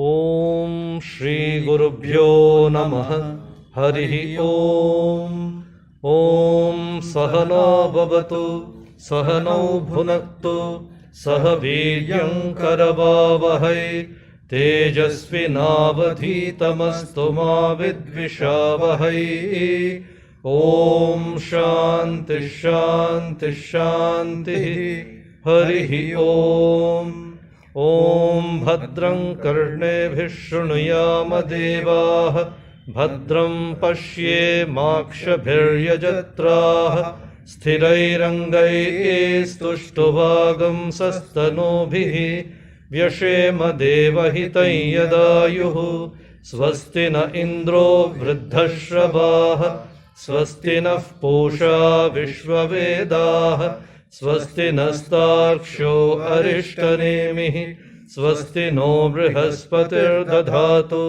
ॐ श्रीगुरुभ्यो नमः। हरिः ॐ। ॐ सहना भवतु सहनौ भुनक्तु सह वीर्यं करवावहै तेजस्विनावधीतमस्तु मा विद्विषावहै। ॐ शान्ति शान्ति शान्तिः। हरिः ॐ। ॐ भद्रं कर्णेभिः शृणुयाम देवाः भद्रं पश्येमाक्षभिर्यजत्राः स्थिरैरङ्गैस्तुष्टुवागुंसस्तनूभिः व्यशेम देवहितं यदायुः। स्वस्ति न इन्द्रो वृद्धश्रवाः स्वस्ति नः पूषा विश्ववेदाः स्वस्ति नस्तार्क्ष्यो अरिष्टनेमिः स्वस्ति नो बृहस्पतिर्दधातु।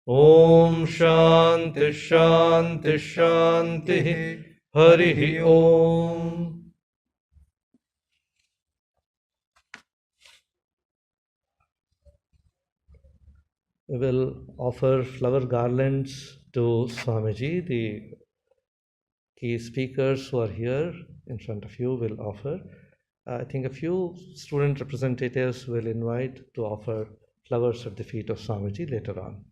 ॐ शान्ति शान्ति शान्तिः। हरिः ॐ। We will offer flower garlands to Swamiji. The key speakers who are here in front of you will offer. I think a few student representatives will invite to offer flowers at the feet of Swamiji later on.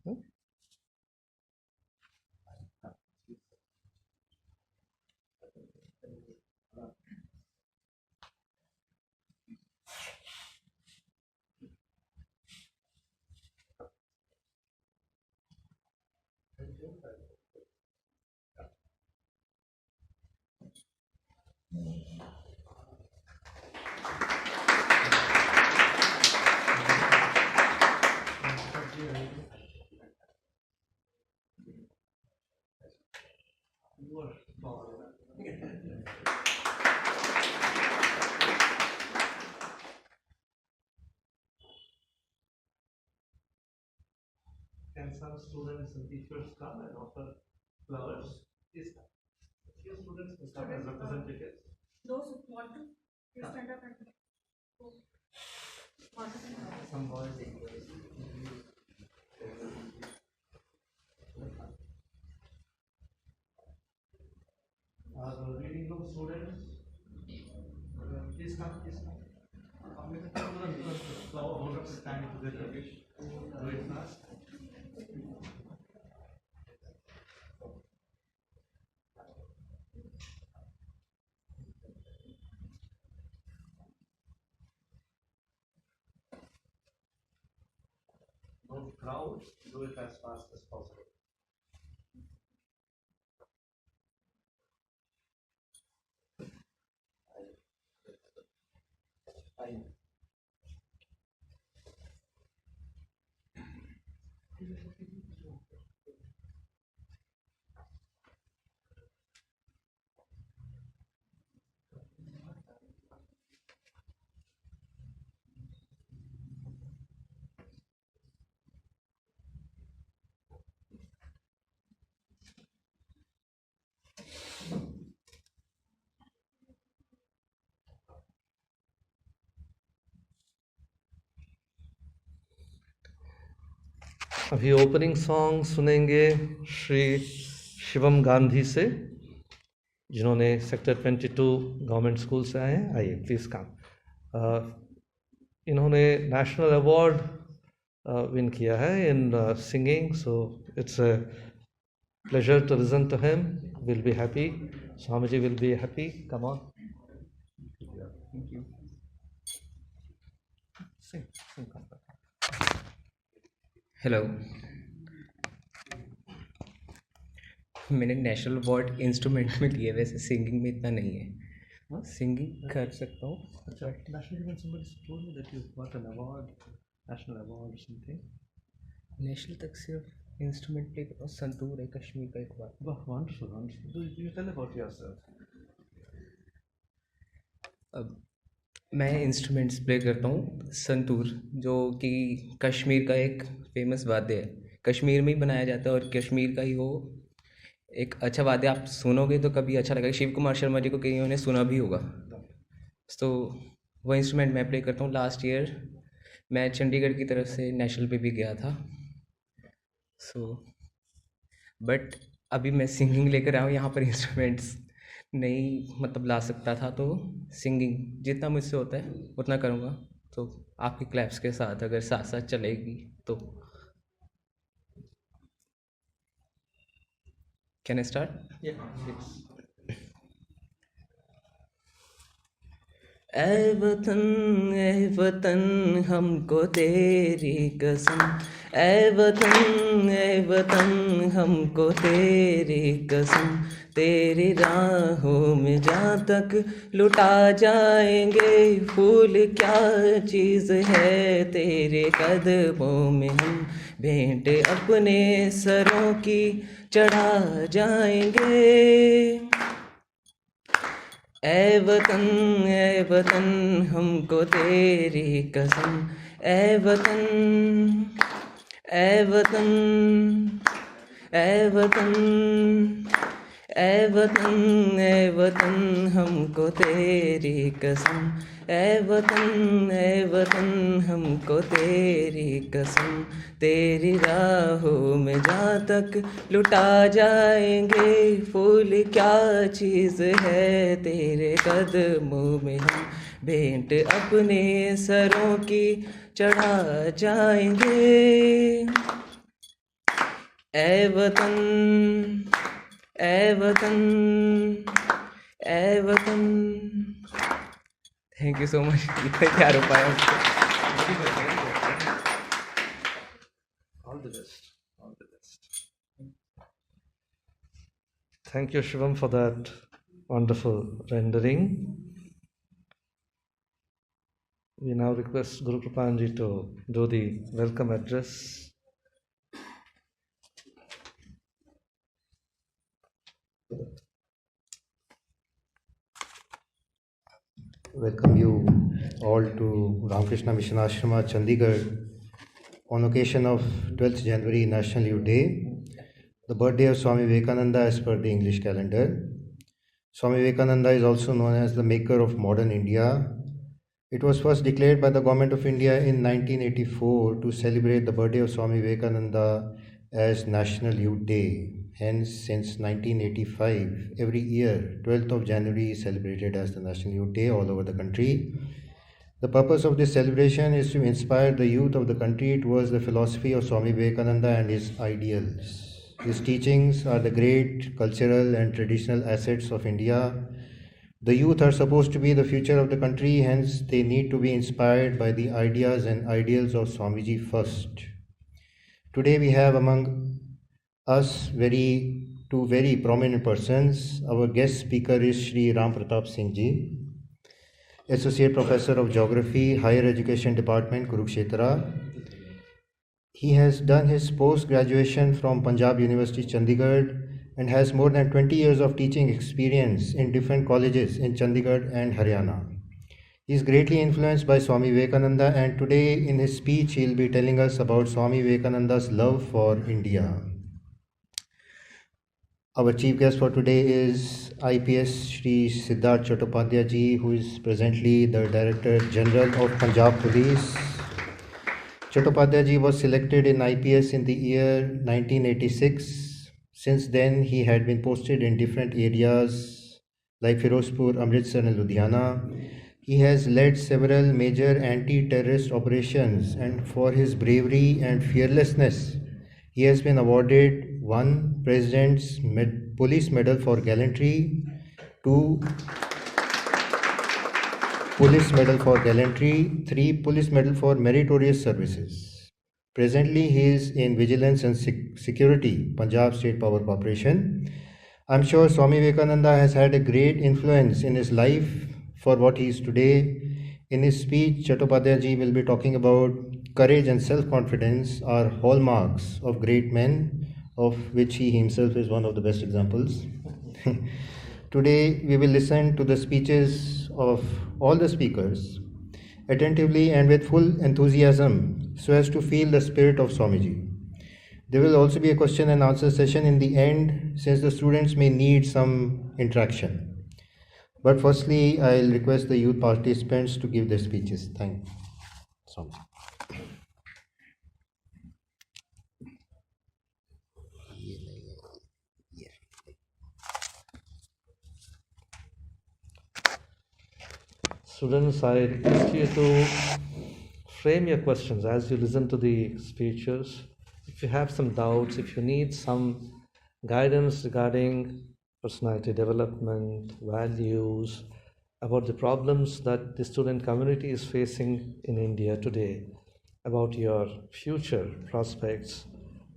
Can some students and teachers come and offer flowers? Please come. A few students will come as representatives. Those who want to, you stand up and Some boys. The reading room students, please come, please come. Flower holders stand together. Do it fast. Don't crowd, do it as fast as possible. Fine. अभी opening song सुनेंगे श्री शिवम गांधी से, जिन्होंने sector 22 government school से आए हैं. आइए please कम. इन्होंने national award win किया है in singing, so it's a pleasure to listen to him. Will be happy, Swamiji will be happy. Come on. Thank you. Sing. Hello, मैंने नेशनल अवार्ड इंस्ट्रूमेंट में लिया, वैसे सिंगिंग में इतना नहीं है. सिंगिंग कर सकता हूँ. अच्छा, national event somebody told me that you got an award, national award or something. National तक सिर्फ इंस्ट्रूमेंट प्ले करता हूँ. संतूर है कश्मीर का एक बार. Wow, wonderful, wonderful. Do you tell about yourself? अब मैं इंस्ट्रूमेंट्स प्ले करता हूँ संतूर, जो कि कश्मीर का एक फेमस वाद्य है. कश्मीर में ही बनाया जाता है और कश्मीर का ही वो एक अच्छा वाद्य. आप सुनोगे तो कभी अच्छा लगेगा. शिव कुमार शर्मा जी को कहीं ने सुना भी होगा. तो वो इंस्ट्रूमेंट मैं प्ले करता हूँ. लास्ट ईयर मैं चंडीगढ़ की तरफ से नेशनल पे भी गया था। बट अभी मैं सिंगिंग लेकर आया हूँ यहाँ पर, इंस्ट्रूमेंट्स नहीं मतलब ला सकता था, तो सिंगिंग जितना मुझसे होता है उतना करूँगा। तो आपके क्लैप्स के साथ अगर साथ साथ चलेगी तो कैन आई स्टार्ट? ए वतन हमको तेरी कसम, ए वतन हमको तेरी कसम, तेरी राहों में जहाँ तक लुटा जाएंगे, फूल क्या चीज़ है तेरे कदमों में हम, भेंट अपने सरों की चढ़ा जाएंगे। ए वतन हमको तेरी कसम, ए वतन, ए वतन, ए वतन, ए वतन, ए वतन हमको तेरी कसम, ए वतन हमको तेरी कसम, तेरी राहों में जहाँ तक लुटा जाएंगे, फूल क्या चीज़ है तेरे कदमों में हम, भेंट अपने सरों की चढ़ा जाएंगे। ए वतन, ए वतन, ए वतन। Thank you so much. इतना प्यार हो पाया मुझको। All the best. All the best. Thank you, Shivam, for that wonderful rendering. We now request Guru Kripanji to do the welcome address. Welcome you all to Ramakrishna Mission Ashrama, Chandigarh, on occasion of 12th January National Youth Day, the birthday of Swami Vivekananda as per the English calendar. Swami Vivekananda is also known as the maker of modern India. It was first declared by the Government of India in 1984 to celebrate the birthday of Swami Vivekananda as National Youth Day. Hence, since 1985, every year, 12th of January is celebrated as the National Youth Day all over the country. The purpose of this celebration is to inspire the youth of the country towards the philosophy of Swami Vivekananda and his ideals. His teachings are the great cultural and traditional assets of India. The youth are supposed to be the future of the country, hence they need to be inspired by the ideas and ideals of Swamiji first. Today we have among us two very prominent persons. Our guest speaker is Shri Ram Pratap Singh Ji, Associate Professor of Geography, Higher Education Department, Kurukshetra. He has done his post-graduation from Punjab University, Chandigarh, and has more than 20 years of teaching experience in different colleges in Chandigarh and Haryana. He is greatly influenced by Swami Vivekananda, and today in his speech he will be telling us about Swami Vivekananda's love for India. Our chief guest for today is IPS Shri Siddharth Chattopadhyay Ji, who is presently the Director General of Punjab Police. Chattopadhyay Ji was selected in IPS in the year 1986. Since then, he had been posted in different areas like Firozpur, Amritsar and Ludhiana. He has led several major anti-terrorist operations, and for his bravery and fearlessness, he has been awarded 1 President's Police Medal for Gallantry, 2 Police Medal for Gallantry, 3 Police Medal for Meritorious Services. Presently, he is in Vigilance and Security, Punjab State Power Corporation. I'm sure Swami Vivekananda has had a great influence in his life for what he is today. In his speech, Chattopadhyay Ji will be talking about courage and self-confidence are hallmarks of great men, of which he himself is one of the best examples. Today, we will listen to the speeches of all the speakers attentively and with full enthusiasm so as to feel the spirit of Swamiji. There will also be a question and answer session in the end, since the students may need some interaction. But firstly, I'll request the youth participants to give their speeches. Thank you. Swamiji. Students, I request you to frame your questions as you listen to the speeches. If you have some doubts, if you need some guidance regarding personality development, values, about the problems that the student community is facing in India today, about your future prospects,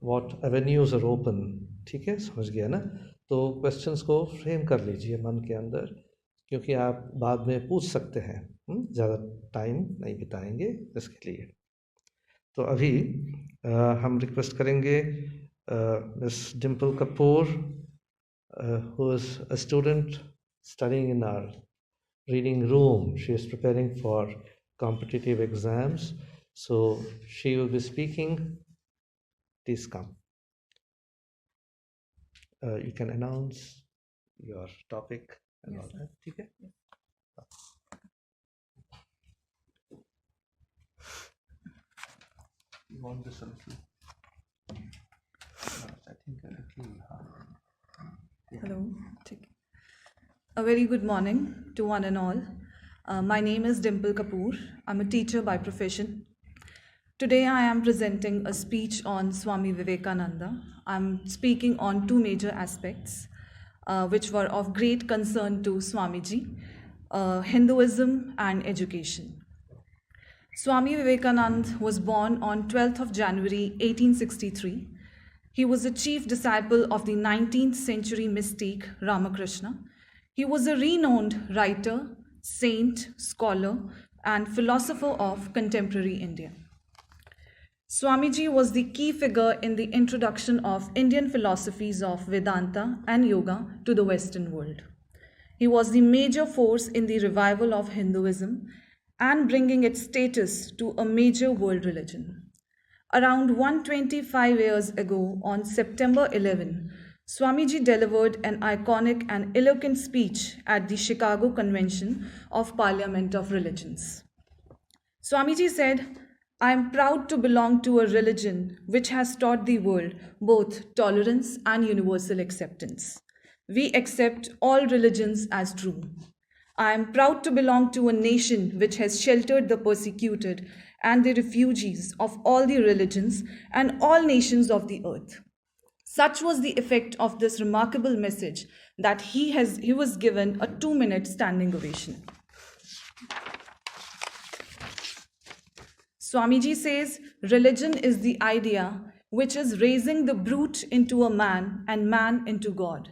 what avenues are open, ठीक है, समझ गया ना? तो questions को frame कर लीजिए मन के अंदर, क्योंकि आप बाद में पूछ सकते हैं, ज़्यादा टाइम नहीं बिताएंगे इसके लिए। तो अभी हम रिक्वेस्ट करेंगे miss Dimple Kapoor, who is a student studying in our reading room. She is preparing for competitive exams, so she will be speaking. Please come. You can announce your topic and all that. ठीक है? You want this a little? I think a little. Hello. A very good morning to one and all. My name is Dimple Kapoor. I'm a teacher by profession. Today I am presenting a speech on Swami Vivekananda. I'm speaking on two major aspects which were of great concern to Swamiji, Hinduism and education. Swami Vivekananda was born on 12th of January 1863. He was a chief disciple of the 19th century mystic Ramakrishna. He was a renowned writer, saint, scholar, and philosopher of contemporary India. Swamiji was the key figure in the introduction of Indian philosophies of Vedanta and Yoga to the Western world. He was the major force in the revival of Hinduism and bringing its status to a major world religion. Around 125 years ago, on September 11, Swamiji delivered an iconic and eloquent speech at the Chicago Convention of Parliament of Religions. Swamiji said, "I am proud to belong to a religion which has taught the world both tolerance and universal acceptance. We accept all religions as true. I am proud to belong to a nation which has sheltered the persecuted and the refugees of all the religions and all nations of the earth." Such was the effect of this remarkable message that he was given a 2-minute standing ovation. Swamiji says, religion is the idea which is raising the brute into a man and man into God.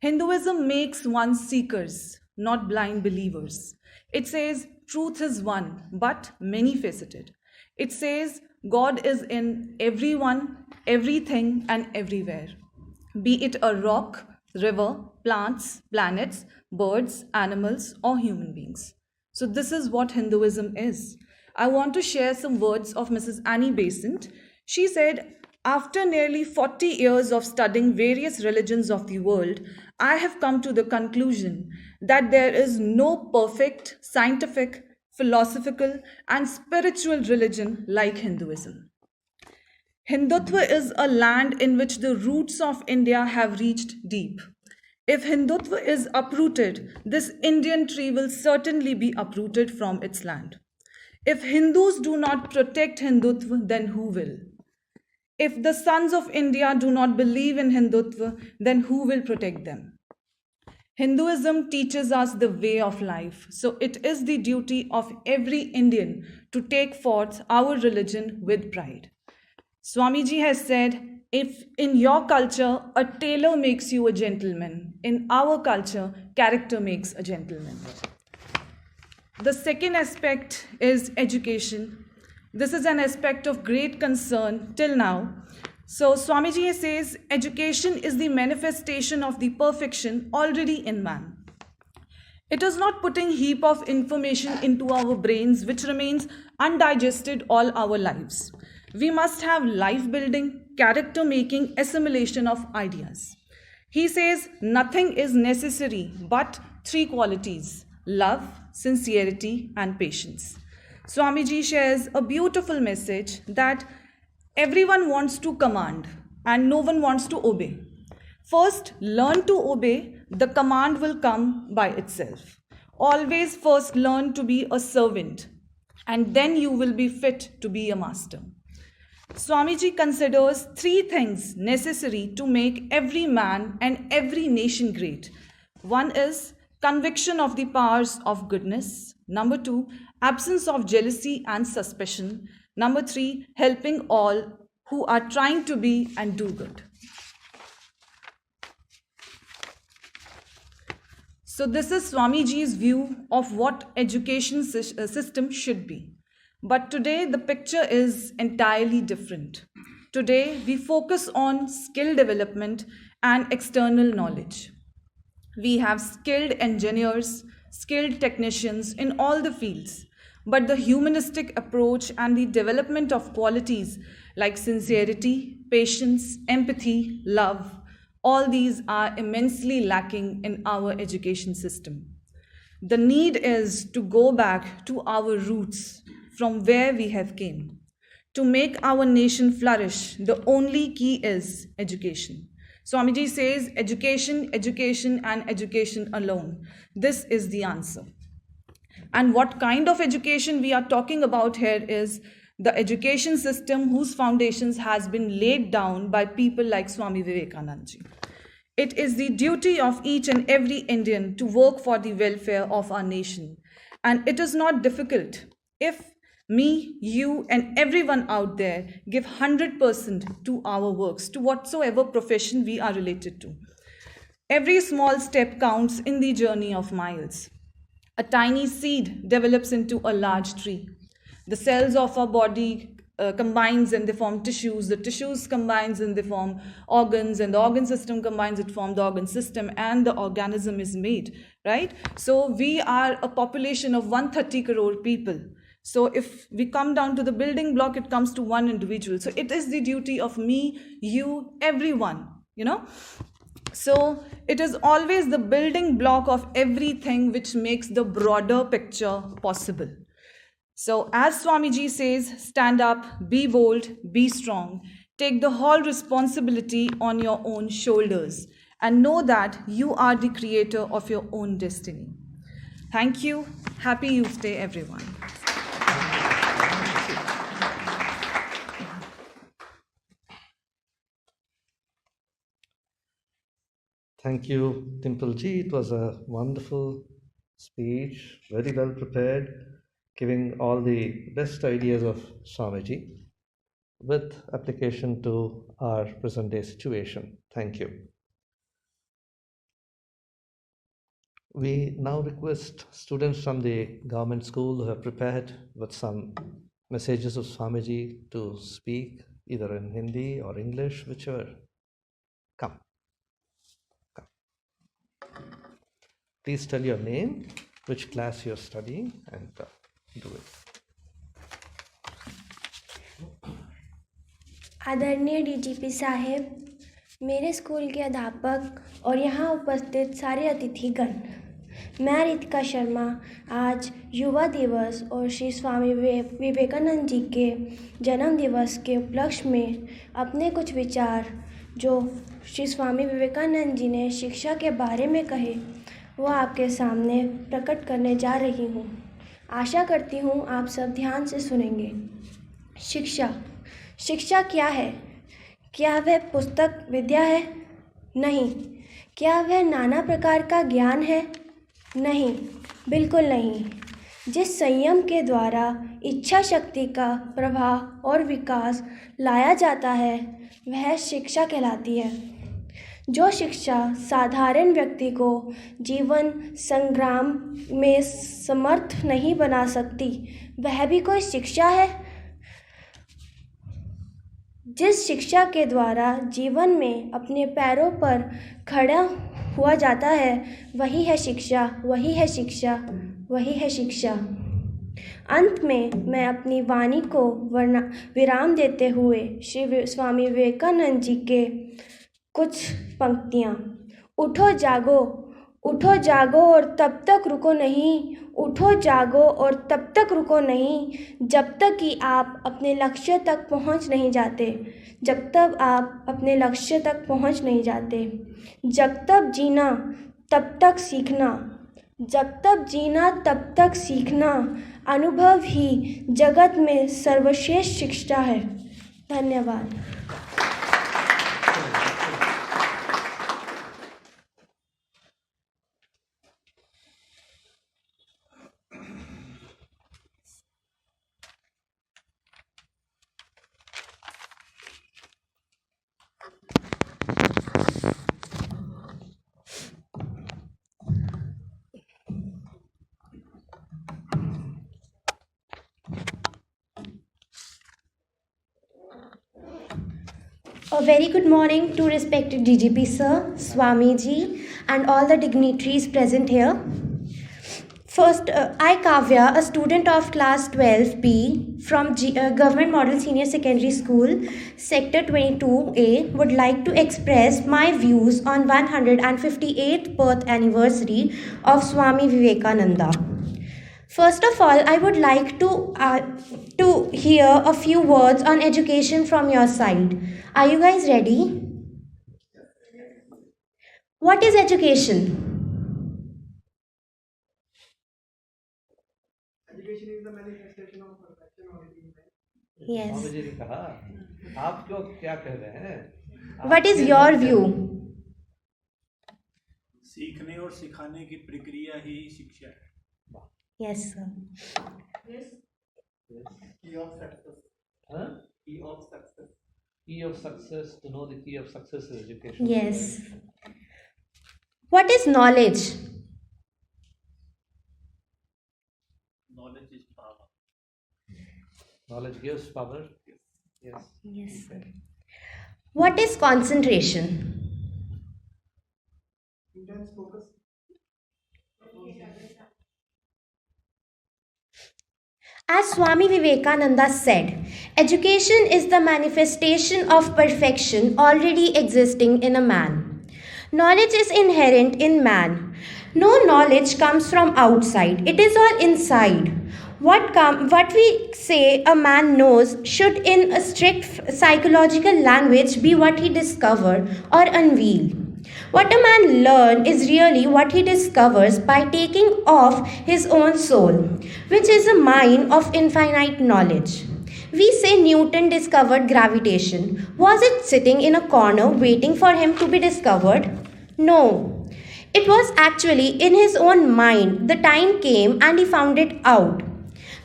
Hinduism makes one seekers, not blind believers. It says truth is one, but many-faceted. It says God is in everyone, everything, and everywhere. Be it a rock, river, plants, planets, birds, animals, or human beings. So this is what Hinduism is. I want to share some words of Mrs. Annie Besant. She said, "After nearly 40 years of studying various religions of the world, I have come to the conclusion that there is no perfect, scientific, philosophical, and spiritual religion like Hinduism. Hindutva is a land in which the roots of India have reached deep. If Hindutva is uprooted, this Indian tree will certainly be uprooted from its land. If Hindus do not protect Hindutva, then who will? If the sons of India do not believe in Hindutva, then who will protect them? Hinduism teaches us the way of life, so it is the duty of every Indian to take forth our religion with pride. Swamiji has said, if in your culture a tailor makes you a gentleman, in our culture character makes a gentleman." The second aspect is education. This is an aspect of great concern till now. So Swamiji says, education is the manifestation of the perfection already in man. It is not putting heap of information into our brains which remains undigested all our lives. We must have life building, character making assimilation of ideas. He says nothing is necessary but 3 qualities: love, sincerity, and patience. Swamiji shares a beautiful message that everyone wants to command and no one wants to obey. First, learn to obey, the command will come by itself. Always first learn to be a servant, and then you will be fit to be a master. Swamiji considers 3 things necessary to make every man and every nation great. One is conviction of the powers of goodness. Number 2, absence of jealousy and suspicion. Number 3, helping all who are trying to be and do good. So this is Swamiji's view of what education system should be. But today the picture is entirely different. Today we focus on skill development and external knowledge. We have skilled engineers, skilled technicians in all the fields. But the humanistic approach and the development of qualities like sincerity, patience, empathy, love, all these are immensely lacking in our education system. The need is to go back to our roots from where we have came. To make our nation flourish, the only key is education. Swamiji says education, education, and education alone. This is the answer. And what kind of education we are talking about here is the education system whose foundations has been laid down by people like Swami Vivekananda ji. It is the duty of each and every Indian to work for the welfare of our nation. And it is not difficult if me, you, and everyone out there give 100% to our works, to whatsoever profession we are related to. Every small step counts in the journey of miles. A tiny seed develops into a large tree. The cells of our body combines and they form tissues. The tissues combines and they form organs, and the organ system combines, it forms the organ system, and the organism is made, right? So we are a population of 130 crore people. So if we come down to the building block, it comes to one individual. So it is the duty of me, you, everyone, So it is always the building block of everything which makes the broader picture possible. So as Swamiji says, stand up, be bold, be strong, take the whole responsibility on your own shoulders, and know that you are the creator of your own destiny. Thank you. Happy Youth Day, everyone. Thank you, Dimple ji. It was a wonderful speech, very well prepared, giving all the best ideas of Swamiji with application to our present day situation. Thank you. We now request students from the government school who have prepared with some messages of Swamiji to speak either in Hindi or English, whichever. Come. Please tell your name, which class you're studying, and do it. आदरणीय DGP साहेब, मेरे school के अध्यापक और यहाँ उपस्थित सारे अतिथिगण, मैं रितिका शर्मा आज युवा दिवस और श्री स्वामी विवेकानंद जी के जन्म दिवस के उपलक्ष्य में अपने कुछ विचार जो श्री स्वामी विवेकानंद जी ने शिक्षा के बारे में कहे वो आपके सामने प्रकट करने जा रही हूँ। आशा करती हूँ आप सब ध्यान से सुनेंगे। शिक्षा क्या है? क्या वह पुस्तक विद्या है? नहीं। क्या वह नाना प्रकार का ज्ञान है? नहीं, बिल्कुल नहीं। जिस संयम के द्वारा इच्छा शक्ति का प्रवाह और विकास लाया जाता है वह शिक्षा कहलाती है। जो शिक्षा साधारण व्यक्ति को जीवन संग्राम में समर्थ नहीं बना सकती वह भी कोई शिक्षा है। जिस शिक्षा के द्वारा जीवन में अपने पैरों पर खड़ा हुआ जाता है वही है शिक्षा, वही है शिक्षा, वही है शिक्षा। अंत में मैं अपनी वाणी को विराम देते हुए श्री स्वामी विवेकानंद जी के कुछ पंक्तियाँ। उठो जागो और तब तक रुको नहीं, उठो जागो और तब तक रुको नहीं जब तक कि आप अपने लक्ष्य तक पहुंच नहीं जाते, जब तक आप अपने लक्ष्य तक पहुंच नहीं जाते। जब तक जीना तब तक सीखना, जब तक जीना तब तक सीखना, अनुभव ही जगत में सर्वश्रेष्ठ शिक्षा है। धन्यवाद। A very good morning to respected DGP sir, Swami ji, and all the dignitaries present here. First, I Kavya, a student of class 12B from Government Model Senior Secondary School, Sector 22A, would like to express my views on 158th birth anniversary of Swami Vivekananda. First of all, I would like to hear a few words on education from your side. Are you guys ready? What is education? Education is the manifestation of perfection already in man. Yes. Swami ji ने कहा, आप क्यों क्या कह रहे हैं? What is your view? सीखने और सिखाने की प्रक्रिया ही शिक्षा है। Yes, sir. Yes. Key of success. Huh? Key of success. Key of success, to know the key of success is education. Yes. What is knowledge? Knowledge is power. Knowledge gives power. Yes. Yes, sir. What is concentration? Intense focus. As Swami Vivekananda said, education is the manifestation of perfection already existing in a man. Knowledge is inherent in man. No knowledge comes from outside, it is all inside. What we say a man knows should, in a strict psychological language, be what he discovered or unveil. What a man learns is really what he discovers by taking off his own soul, which is a mine of infinite knowledge. We say Newton discovered gravitation. Was it sitting in a corner waiting for him to be discovered? No. It was actually in his own mind. The time came and he found it out.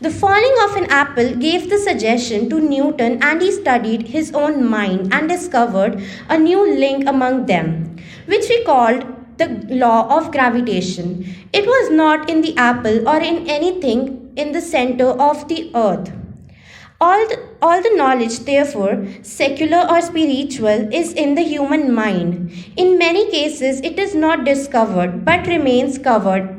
The falling of an apple gave the suggestion to Newton, and he studied his own mind and discovered a new link among them, which we called the law of gravitation. It was not in the apple or in anything in the center of the earth. All the knowledge, therefore, secular or spiritual, is in the human mind. In many cases, it is not discovered but remains covered.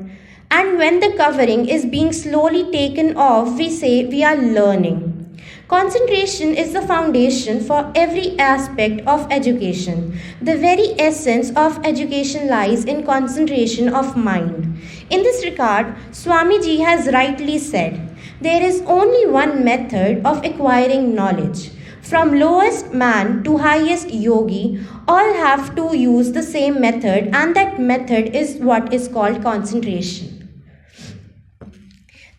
And when the covering is being slowly taken off, we say we are learning. Concentration is the foundation for every aspect of education. The very essence of education lies in concentration of mind. In this regard, Swamiji has rightly said, there is only one method of acquiring knowledge. From lowest man to highest yogi, all have to use the same method, and that method is what is called concentration.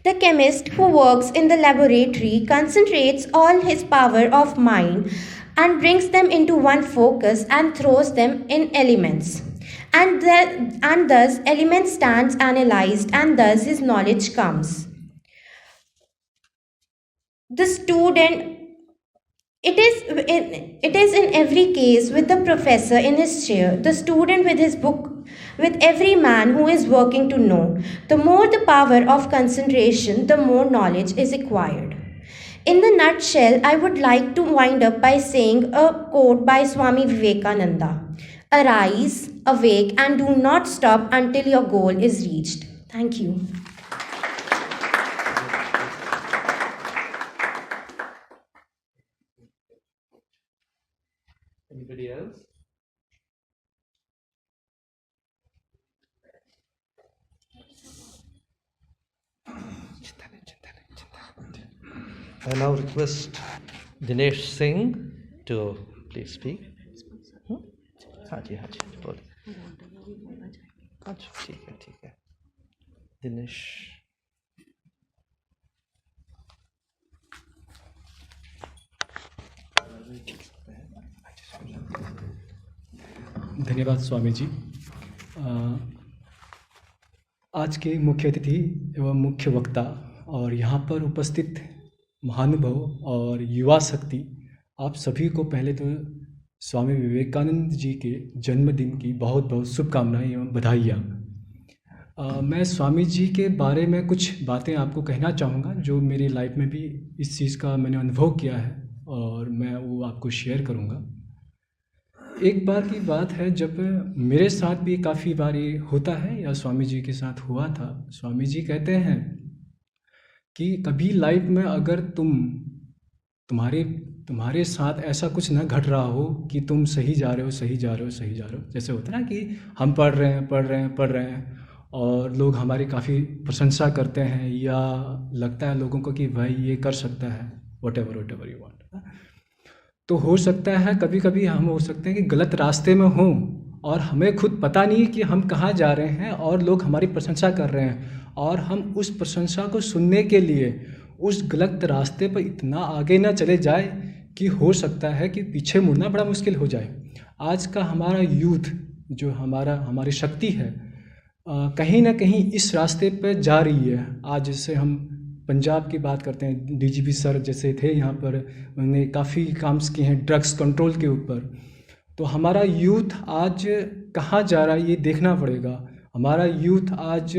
The chemist who works in the laboratory concentrates all his power of mind and brings them into one focus and throws them in elements. And thus element stands analyzed, and thus his knowledge comes. The student, it is in every case with the professor in his chair, the student with his book, with every man who is working to know. The more the power of concentration, the more knowledge is acquired. In the nutshell, I would like to wind up by saying a quote by Swami Vivekananda. Arise, awake, and do not stop until your goal is reached. Thank you. Anybody else? I now request Dinesh Singh to please speak. हाँ जी बोलिए। अच्छा ठीक है। दिनेश। धन्यवाद स्वामी जी। आज के मुख्य अतिथि एवं मुख्य वक्ता और यहाँ पर उपस्थित महानुभाव और युवा शक्ति, आप सभी को पहले तो स्वामी विवेकानंद जी के जन्मदिन की बहुत बहुत शुभकामनाएं एवं बधाइयाँ। मैं स्वामी जी के बारे में कुछ बातें आपको कहना चाहूँगा जो मेरी लाइफ में भी इस चीज़ का मैंने अनुभव किया है और मैं वो आपको शेयर करूँगा। एक बार की बात है जब मेरे साथ भी काफ़ी बारी होता है या स्वामी जी के साथ हुआ था। स्वामी जी कहते हैं कि कभी लाइफ में अगर तुम्हारे साथ ऐसा कुछ न घट रहा हो कि तुम सही जा रहे हो, जैसे होता है ना कि हम पढ़ रहे हैं और लोग हमारी काफ़ी प्रशंसा करते हैं या लगता है लोगों को कि भाई ये कर सकता है, वट एवर यू वांट। तो हो सकता है कभी कभी हम हो सकते हैं कि गलत रास्ते में हों और हमें खुद पता नहीं कि हम कहाँ जा रहे हैं और लोग हमारी प्रशंसा कर रहे हैं और हम उस प्रशंसा को सुनने के लिए उस गलत रास्ते पर इतना आगे ना चले जाए कि हो सकता है कि पीछे मुड़ना बड़ा मुश्किल हो जाए। आज का हमारा यूथ जो हमारी शक्ति है कहीं ना कहीं इस रास्ते पर जा रही है। आज जैसे हम पंजाब की बात करते हैं, डीजीपी सर जैसे थे यहाँ पर, उन्होंने काफ़ी काम किए हैं ड्रग्स कंट्रोल के ऊपर। तो हमारा यूथ आज कहाँ जा रहा है ये देखना पड़ेगा। हमारा यूथ आज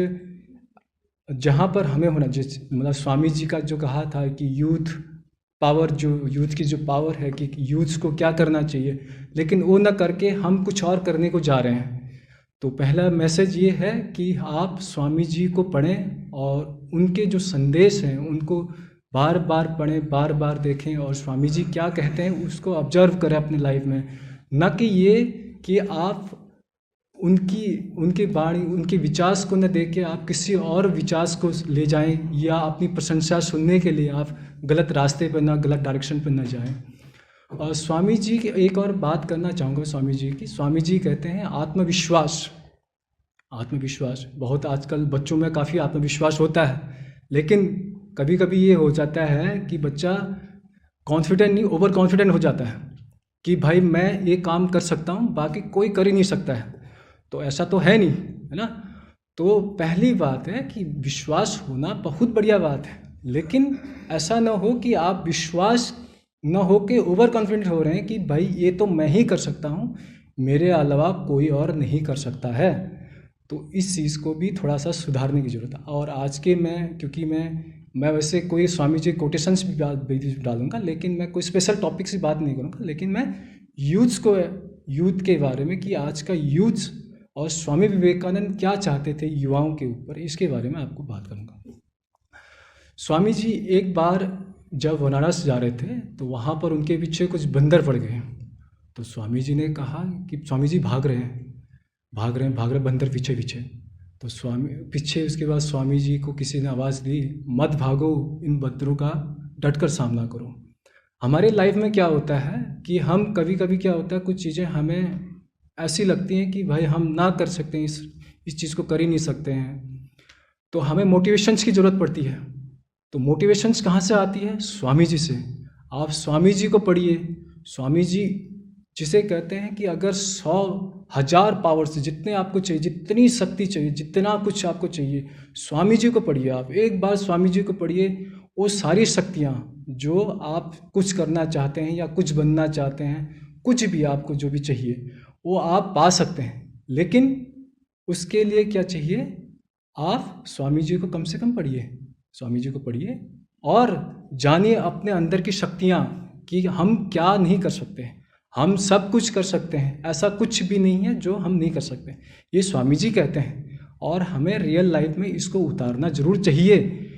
जहाँ पर हमें होना, जिस मतलब स्वामी जी का जो कहा था कि यूथ पावर, जो यूथ की जो पावर है कि यूथ को क्या करना चाहिए, लेकिन वो न करके हम कुछ और करने को जा रहे हैं। तो पहला मैसेज ये है कि आप स्वामी जी को पढ़ें और उनके जो संदेश हैं उनको बार बार पढ़ें, बार बार देखें और स्वामी जी क्या कहते हैं उसको ऑब्जर्व करें अपनी लाइफ में। न कि ये कि आप उनकी वाणी, उनके विचार को न देख के आप किसी और विचार को ले जाएं या अपनी प्रशंसा सुनने के लिए आप गलत रास्ते पर ना, गलत डायरेक्शन पर न जाएं। और स्वामी जी की एक और बात करना चाहूँगा स्वामी जी की। स्वामी जी कहते हैं आत्मविश्वास बहुत, आजकल बच्चों में काफ़ी आत्मविश्वास होता है, लेकिन कभी कभी ये हो जाता है कि बच्चा कॉन्फिडेंट नहीं, ओवर कॉन्फिडेंट हो जाता है कि भाई मैं ये काम कर सकता हूँ, बाकी कोई कर ही नहीं सकता है। तो ऐसा तो है नहीं, है ना। तो पहली बात है कि विश्वास होना बहुत बढ़िया बात है, लेकिन ऐसा ना हो कि आप विश्वास न हो के ओवर कॉन्फिडेंट हो रहे हैं कि भाई ये तो मैं ही कर सकता हूँ, मेरे अलावा कोई और नहीं कर सकता है। तो इस चीज़ को भी थोड़ा सा सुधारने की ज़रूरत है। और आज के क्योंकि मैं वैसे कोई स्वामी जी कोटेशंस भी डालूंगा, लेकिन मैं कोई स्पेशल टॉपिक से बात नहीं करूँगा, लेकिन मैं यूथ के बारे में कि आज का यूथ और स्वामी विवेकानंद क्या चाहते थे युवाओं के ऊपर, इसके बारे में आपको बात करूँगा। स्वामी जी एक बार जब बनारस जा रहे थे तो वहाँ पर उनके पीछे कुछ बंदर पड़ गए। तो स्वामी जी ने कहा कि स्वामी जी भाग रहे हैं बंदर पीछे। तो उसके बाद स्वामी जी को किसी ने आवाज़ दी, मत भागो, इन बंदरों का डटकर सामना करो। हमारे लाइफ में क्या होता है कि हम कभी कभी क्या होता है, कुछ चीज़ें हमें ऐसी लगती हैं कि भाई हम ना कर सकते हैं, इस चीज़ को कर ही नहीं सकते हैं, तो हमें मोटिवेशंस की ज़रूरत पड़ती है। तो मोटिवेशंस कहाँ से आती है? स्वामी जी से। आप स्वामी जी को पढ़िए। स्वामी जी जिसे कहते हैं कि अगर 100,000 पावर से जितने आपको चाहिए, जितनी शक्ति चाहिए, जितना कुछ आपको चाहिए, स्वामी जी को पढ़िए। आप एक बार स्वामी जी को पढ़िए, वो सारी शक्तियाँ जो आप कुछ करना चाहते हैं या कुछ बनना चाहते हैं, कुछ भी आपको जो भी चाहिए वो आप पा सकते हैं। लेकिन उसके लिए क्या चाहिए? आप स्वामी जी को कम से कम पढ़िए, स्वामी जी को पढ़िए और जानिए अपने अंदर की शक्तियाँ कि हम क्या नहीं कर सकते। हम सब कुछ कर सकते हैं, ऐसा कुछ भी नहीं है जो हम नहीं कर सकते, ये स्वामी जी कहते हैं। और हमें रियल लाइफ में इसको उतारना जरूर चाहिए।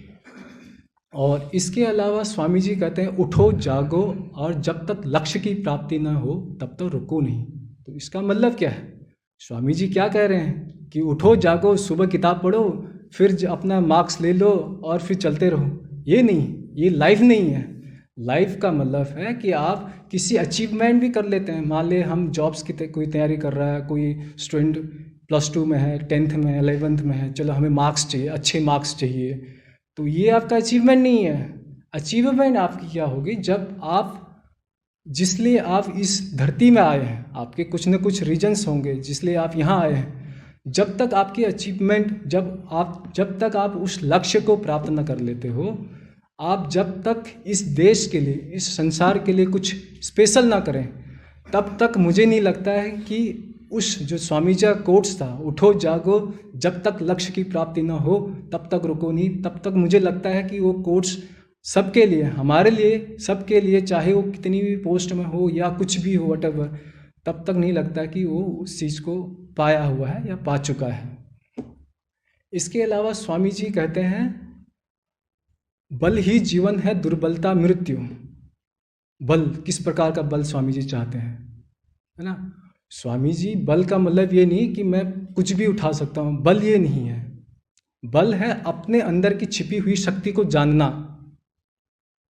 और इसके अलावा स्वामी जी कहते हैं उठो जागो और जब तक लक्ष्य की प्राप्ति न हो तब तक रुको नहीं। तो इसका मतलब क्या है? स्वामी जी क्या कह रहे हैं कि उठो जागो, सुबह किताब पढ़ो, फिर अपना मार्क्स ले लो और फिर चलते रहो। ये नहीं, ये लाइफ नहीं है। लाइफ का मतलब है कि आप किसी अचीवमेंट भी कर लेते हैं। मान ले हम जॉब्स की कोई तैयारी कर रहा है, कोई स्टूडेंट +2 में है, 10th में है, 11th में है, चलो हमें मार्क्स चाहिए, अच्छे मार्क्स चाहिए, तो ये आपका अचीवमेंट नहीं है। अचीवमेंट आपकी क्या होगी जब आप जिसलिए आप इस धरती में आए हैं, आपके कुछ न कुछ रीजन्स होंगे जिसलिए आप यहाँ आए हैं, जब तक आपकी अचीवमेंट जब तक आप उस लक्ष्य को प्राप्त न कर लेते हो, आप जब तक इस देश के लिए, इस संसार के लिए कुछ स्पेशल ना करें, तब तक मुझे नहीं लगता है कि उस जो स्वामी जी का कोट्स था, उठो जागो, जब तक लक्ष्य की प्राप्ति ना हो तब तक रुको नहीं, तब तक मुझे लगता है कि वो कोट्स सबके लिए, हमारे लिए, सबके लिए, चाहे वो कितनी भी पोस्ट में हो या कुछ भी हो, वटएवर, तब तक नहीं लगता कि वो उस चीज़ को पाया हुआ है या पा चुका है। इसके अलावा स्वामी जी कहते हैं, बल ही जीवन है, दुर्बलता मृत्यु। बल, किस प्रकार का बल स्वामी जी चाहते हैं, है ना? स्वामी जी बल का मतलब ये नहीं कि मैं कुछ भी उठा सकता हूँ, बल ये नहीं है। बल है अपने अंदर की छिपी हुई शक्ति को जानना।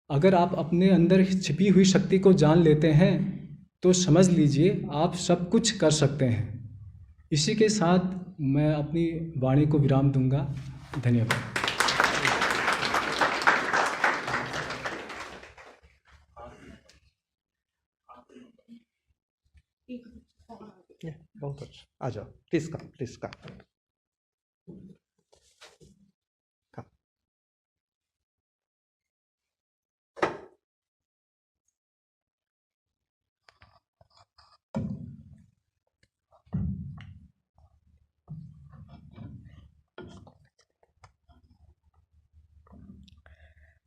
अगर आप अपने अंदर छिपी हुई शक्ति को जान लेते हैं तो समझ लीजिए आप सब कुछ कर सकते हैं। इसी के साथ मैं अपनी वाणी को विराम दूंगा। धन्यवाद। बहुत अच्छा, आ जाओ, प्लीज कम।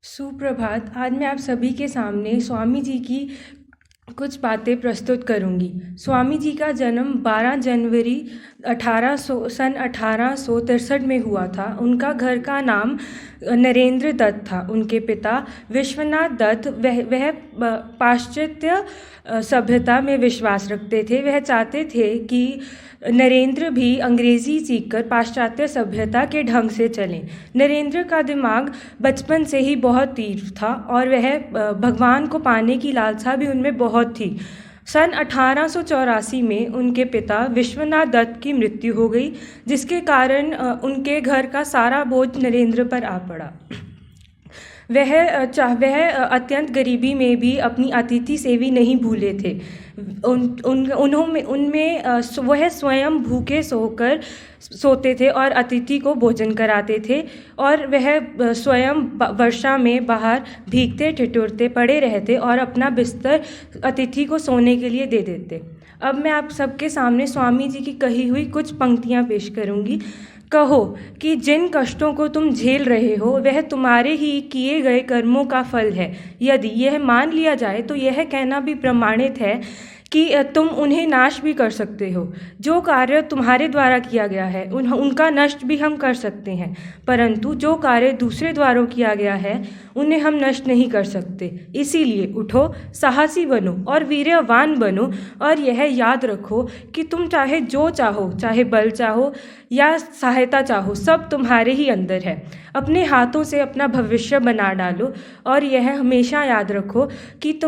सुप्रभात। आज मैं आप सभी के सामने स्वामी जी की कुछ बातें प्रस्तुत करूंगी। स्वामी जी का जन्म 12 जनवरी सन 1863 में हुआ था। उनका घर का नाम नरेंद्र दत्त था। उनके पिता विश्वनाथ दत्त वह पाश्चात्य सभ्यता में विश्वास रखते थे। वह चाहते थे कि नरेंद्र भी अंग्रेज़ी सीखकर पाश्चात्य सभ्यता के ढंग से चलें। नरेंद्र का दिमाग बचपन से ही बहुत तीव्र था और वह भगवान को पाने की लालसा भी उनमें बहुत थी। सन 1884 में उनके पिता विश्वनाथ दत्त की मृत्यु हो गई, जिसके कारण उनके घर का सारा बोझ नरेंद्र पर आ पड़ा। वह अत्यंत गरीबी में भी अपनी अतिथि सेवी नहीं भूले थे। वह स्वयं भूखे सोते थे और अतिथि को भोजन कराते थे, और वह स्वयं वर्षा में बाहर भीगते ठिठुरते पड़े रहते और अपना बिस्तर अतिथि को सोने के लिए दे देते। अब मैं आप सबके सामने स्वामी जी की कही हुई कुछ पंक्तियाँ पेश करूँगी। कहो कि जिन कष्टों को तुम झेल रहे हो वह तुम्हारे ही किए गए कर्मों का फल है। यदि यह मान लिया जाए तो यह कहना भी प्रमाणित है कि तुम उन्हें नाश भी कर सकते हो। जो कार्य तुम्हारे द्वारा किया गया है उनका नष्ट भी हम कर सकते हैं, परंतु जो कार्य दूसरे द्वारा किया गया है उन्हें हम नष्ट नहीं कर सकते। इसीलिए उठो, साहसी बनो और वीर्यवान बनो, और यह याद रखो कि तुम चाहे जो चाहो, चाहे बल चाहो या सहायता चाहो, सब तुम्हारे ही अंदर है। अपने हाथों से अपना भविष्य बना डालो, और यह हमेशा याद रखो कि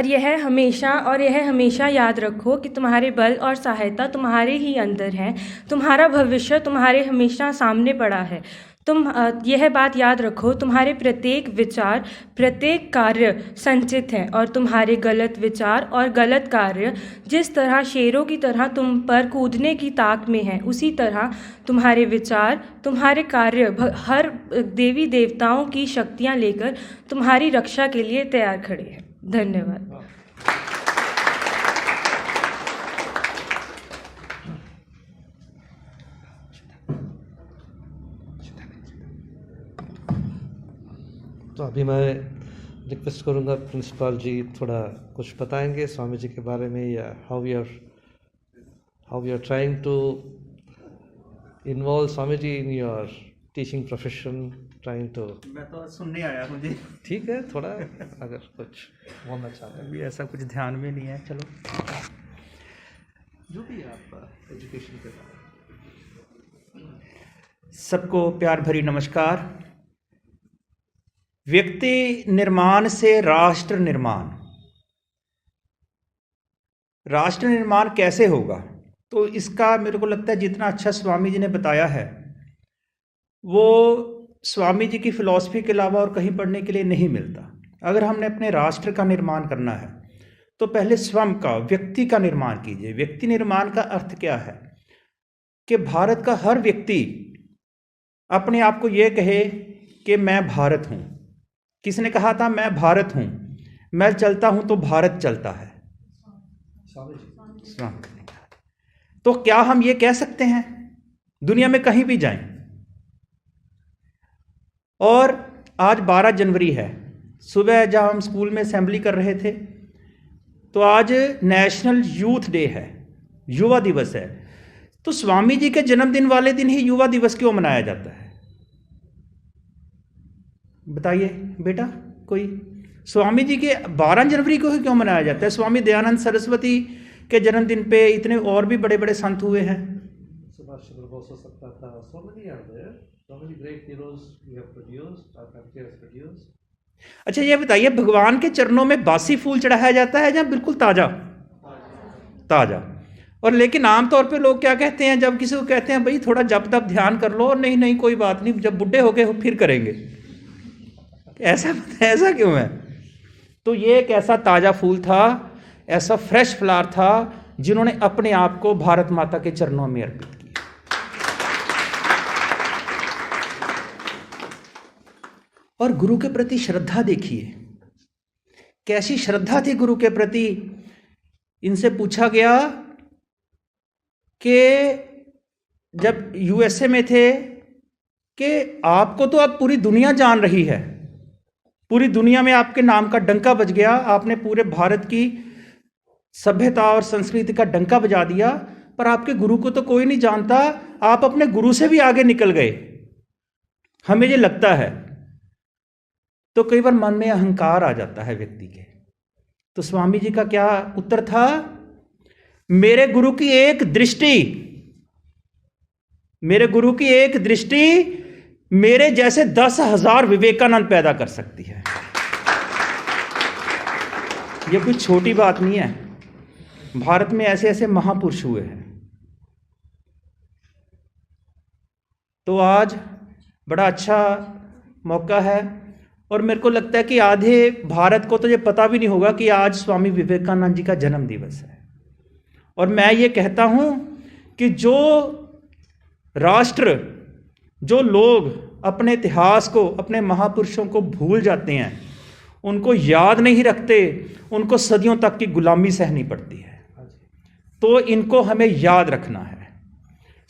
यह हमेशा याद रखो कि तुम्हारे बल और सहायता तुम्हारे ही अंदर है। तुम्हारा भविष्य तुम्हारे हमेशा सामने पड़ा है। तुम यह बात याद रखो, तुम्हारे प्रत्येक विचार, प्रत्येक कार्य संचित है, और तुम्हारे गलत विचार और गलत कार्य जिस तरह शेरों की तरह तुम पर कूदने की ताक में है, उसी तरह तुम्हारे विचार, तुम्हारे कार्य हर देवी देवताओं की शक्तियाँ लेकर तुम्हारी रक्षा के लिए तैयार खड़े हैं। धन्यवाद। तो अभी मैं रिक्वेस्ट करूंगा प्रिंसिपल जी थोड़ा कुछ बताएंगे स्वामी जी के बारे में, या how you are trying to involve Swami ji in your teaching profession, trying to. मैं तो सुनने आया हूँ जी। ठीक है, थोड़ा अगर कुछ बोलना चाहते हैं। अभी ऐसा कुछ ध्यान में नहीं है, चलो जो भी है आपका एजुकेशन के बारे में। सबको प्यार भरी नमस्कार। व्यक्ति निर्माण से राष्ट्र निर्माण, राष्ट्र निर्माण कैसे होगा, तो इसका मेरे को लगता है जितना अच्छा स्वामी जी ने बताया है वो स्वामी जी की फिलॉसफी के अलावा और कहीं पढ़ने के लिए नहीं मिलता। अगर हमने अपने राष्ट्र का निर्माण करना है तो पहले स्वयं का, व्यक्ति का निर्माण कीजिए। व्यक्ति निर्माण का अर्थ क्या है कि भारत का हर व्यक्ति अपने आप को ये कहे कि मैं भारत हूँ। किसने कहा था मैं भारत हूँ, मैं चलता हूँ तो भारत चलता है? स्वामी ने कहा। तो क्या हम ये कह सकते हैं दुनिया में कहीं भी जाएं? और आज 12 जनवरी है, सुबह जब हम स्कूल में असेंबली कर रहे थे तो आज नेशनल यूथ डे है, युवा दिवस है। तो स्वामी जी के जन्मदिन वाले दिन ही युवा दिवस क्यों मनाया जाता है? बताइए बेटा कोई। स्वामी जी के 12 जनवरी को ही क्यों मनाया जाता है? स्वामी दयानंद सरस्वती के जन्मदिन पे इतने और भी बड़े बड़े संत हुए हैं। सुभाष चंद्र बोस हो सकता था। So many are there. So many great heroes we have produced, our country has produced. अच्छा ये बताइए, भगवान के चरणों में बासी फूल चढ़ाया जाता है या बिल्कुल ताजा? ताजा। और लेकिन आमतौर पे लोग क्या कहते हैं, जब किसी को कहते हैं भाई थोड़ा जप तप ध्यान कर लो, और नहीं नहीं कोई बात नहीं, जब बुढ़े हो गए फिर करेंगे। ऐसा क्यों है? तो ये एक ऐसा ताजा फूल था, ऐसा फ्रेश फ्लावर था जिन्होंने अपने आप को भारत माता के चरणों में अर्पित किया। और गुरु के प्रति श्रद्धा देखिए, कैसी श्रद्धा थी गुरु के प्रति। इनसे पूछा गया कि जब यूएसए में थे कि आपको तो अब पूरी दुनिया जान रही है, पूरी दुनिया में आपके नाम का डंका बज गया, आपने पूरे भारत की सभ्यता और संस्कृति का डंका बजा दिया, पर आपके गुरु को तो कोई नहीं जानता, आप अपने गुरु से भी आगे निकल गए, हमें ये लगता है। तो कई बार मन में अहंकार आ जाता है व्यक्ति के। तो स्वामी जी का क्या उत्तर था? मेरे गुरु की एक दृष्टि, मेरे गुरु की एक दृष्टि मेरे जैसे 10,000 विवेकानंद पैदा कर सकती है। यह कोई छोटी बात नहीं है। भारत में ऐसे ऐसे महापुरुष हुए हैं। तो आज बड़ा अच्छा मौका है, और मेरे को लगता है कि आधे भारत को तो ये पता भी नहीं होगा कि आज स्वामी विवेकानंद जी का जन्म दिवस है। और मैं ये कहता हूं कि जो राष्ट्र, जो लोग अपने इतिहास को, अपने महापुरुषों को भूल जाते हैं, उनको याद नहीं रखते, उनको सदियों तक की गुलामी सहनी पड़ती है। तो इनको हमें याद रखना है।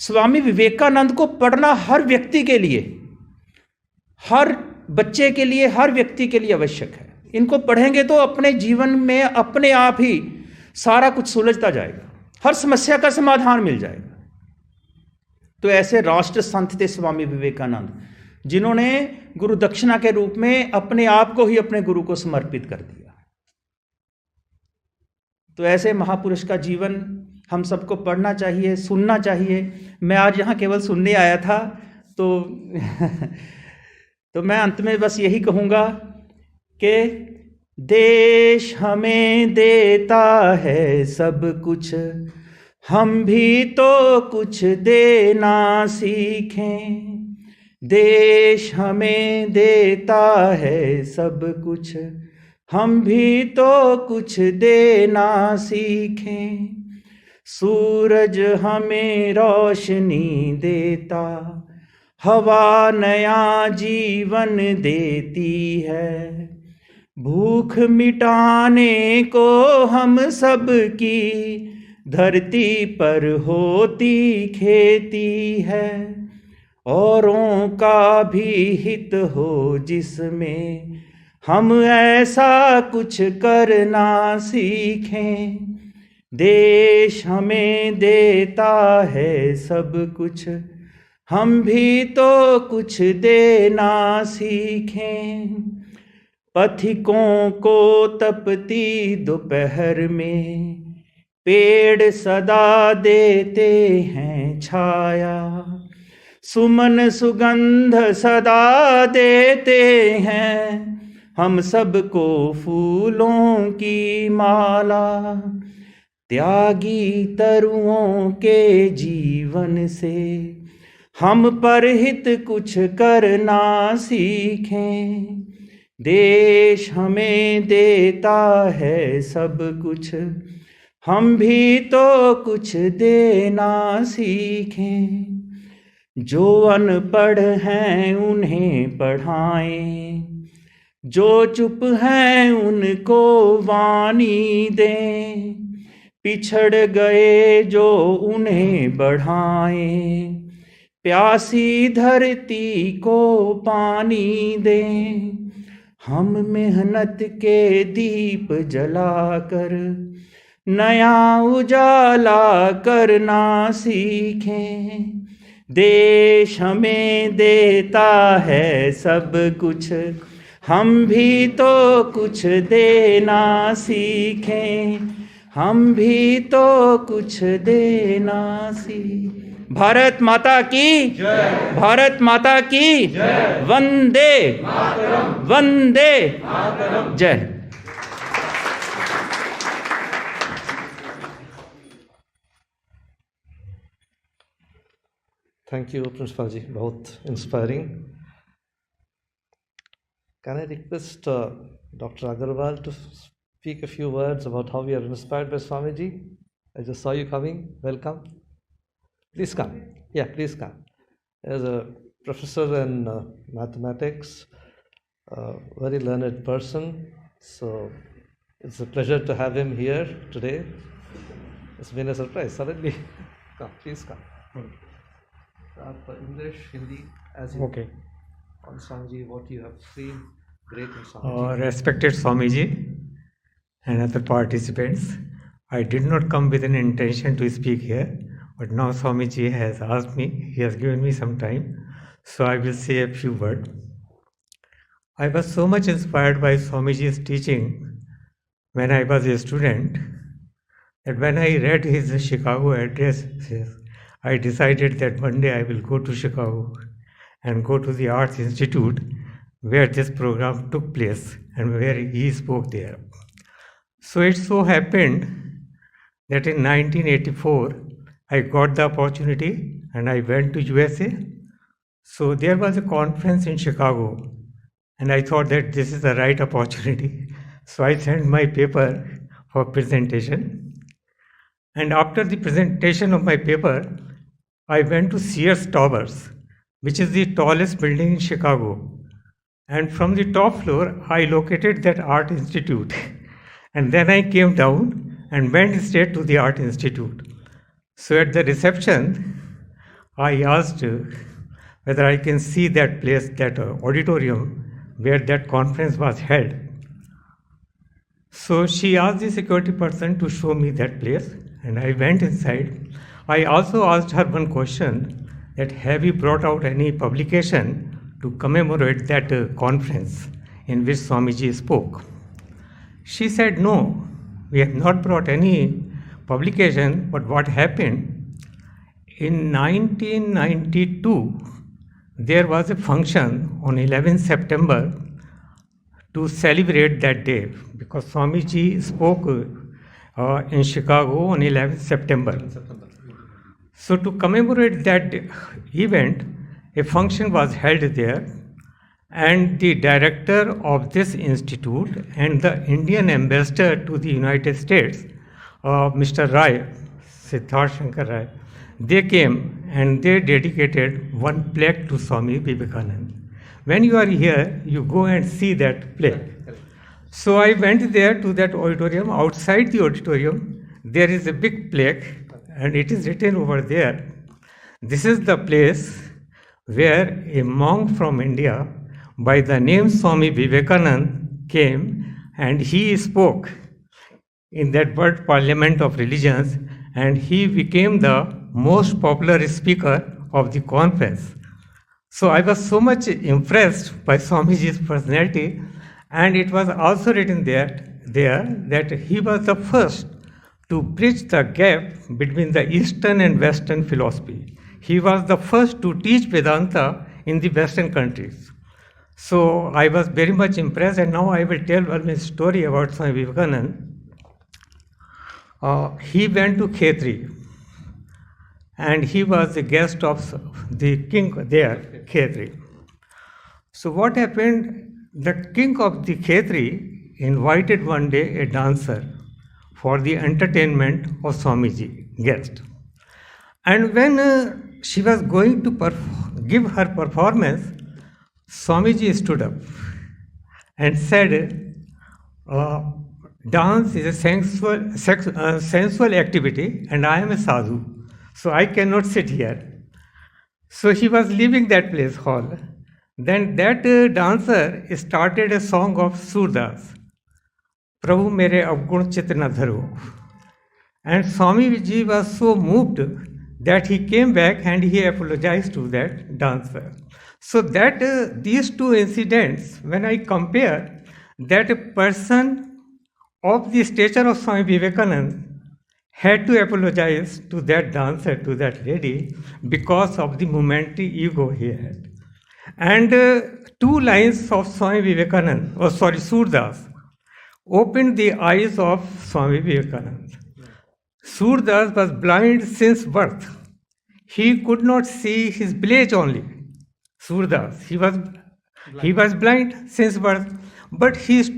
स्वामी विवेकानंद को पढ़ना हर व्यक्ति के लिए, हर बच्चे के लिए, हर व्यक्ति के लिए आवश्यक है। इनको पढ़ेंगे तो अपने जीवन में अपने आप ही सारा कुछ सुलझता जाएगा, हर समस्या का समाधान मिल जाएगा। तो ऐसे राष्ट्र संत थे स्वामी विवेकानंद, जिन्होंने गुरु दक्षिणा के रूप में अपने आप को ही अपने गुरु को समर्पित कर दिया। तो ऐसे महापुरुष का जीवन हम सबको पढ़ना चाहिए, सुनना चाहिए। मैं आज यहाँ केवल सुनने आया था, तो मैं अंत में बस यही कहूँगा कि देश हमें देता है सब कुछ, हम भी तो कुछ देना सीखें। देश हमें देता है सब कुछ, हम भी तो कुछ देना सीखें। सूरज हमें रोशनी देता, हवा नया जीवन देती है। भूख मिटाने को हम सब की धरती पर होती खेती है। औरों का भी हित हो जिसमें हम ऐसा कुछ करना सीखें। देश हमें देता है सब कुछ, हम भी तो कुछ देना सीखें। पथिकों को तपती दोपहर में पेड़ सदा देते हैं छाया। सुमन सुगंध सदा देते हैं हम सबको फूलों की माला। त्यागी तरुओं के जीवन से हम परहित कुछ करना सीखें। देश हमें देता है सब कुछ, हम भी तो कुछ देना सीखें। जो अनपढ़ हैं उन्हें पढ़ाएं, जो चुप हैं उनको वाणी दें। पिछड़ गए जो उन्हें बढ़ाएं, प्यासी धरती को पानी दें। हम मेहनत के दीप जलाकर नया उजाला करना सीखें। देश हमें देता है सब कुछ, हम भी तो कुछ देना सीखें। हम भी तो कुछ देना सीखें। भारत माता की जय, भारत माता की जय, वंदे मातरम, वंदे मातरम, जय। Thank you, Principal Ji. Both inspiring. Can I request Dr. Agarwal to speak a few words about how we are inspired by Swamiji? I just saw you coming. Welcome. Please come. Yeah, please come. As a professor in mathematics, very learned person, so it's a pleasure to have him here today. It's been a surprise suddenly. Come, please come. English, Hindi, as you Okay. On Swamiji, what you have seen, great in Swamiji. Respected Swamiji and other participants, I did not come with an intention to speak here, but now Swamiji has asked me, he has given me some time, so I will say a few words. I was so much inspired by Swamiji's teaching when I was a student that when I read his Chicago address, I decided that one day I will go to Chicago and go to the Arts Institute where this program took place and where he spoke there. So it so happened that in 1984 I got the opportunity and I went to USA. So there was a conference in Chicago and I thought that this is the right opportunity. So I sent my paper for presentation. And after the presentation of my paper, I went to Sears Towers, which is the tallest building in Chicago. And from the top floor, I located that Art Institute. And then I came down and went straight to the Art Institute. So at the reception, I asked whether I can see that place, that auditorium where that conference was held. So she asked the security person to show me that place, and I went inside. I also asked her one question, that have you brought out any publication to commemorate that conference in which Swamiji spoke? She said, no, we have not brought any publication, but what happened, in 1992, there was a function on 11 September to celebrate that day, because Swamiji spoke in Chicago on 11 September. So to commemorate that event, a function was held there, and the director of this institute and the Indian ambassador to the United States, Mr. Rai, Siddharth Shankar Rai, they came and they dedicated one plaque to Swami Vivekananda. When you are here, you go and see that plaque. So I went there to that auditorium. Outside the auditorium, there is a big plaque, and it is written over there, this is the place where a monk from India by the name Swami Vivekananda came and he spoke in that World Parliament of Religions, and he became the most popular speaker of the conference. So I was so much impressed by Swamiji's personality, and it was also written there that he was the first to bridge the gap between the Eastern and Western philosophy. He was the first to teach Vedanta in the Western countries. So I was very much impressed, and now I will tell one story about Swami Vivekananda. he went to Khetri, and he was the guest of the king there, Khetri. So what happened? The king of the Khetri invited one day a dancer for the entertainment of Swamiji guest. And when she was going to give her performance, Swamiji stood up and said, dance is a sensual activity, and I am a sadhu, so I cannot sit here. So he was leaving that place hall. Then that dancer started a song of Surdas, Prabhu mere avgun chit na dharo. And Swamiji was so moved that he came back and he apologized to that dancer. So that these two incidents, when I compare, that a person of the stature of Swami Vivekananda had to apologize to that dancer, to that lady, because of the momentary ego he had. And two lines of Swami Vivekananda, Surdas, opened the eyes of Swami Vivekananda. Surdas was blind since birth. He could not see his village only. Surdas, he was blind since birth. But his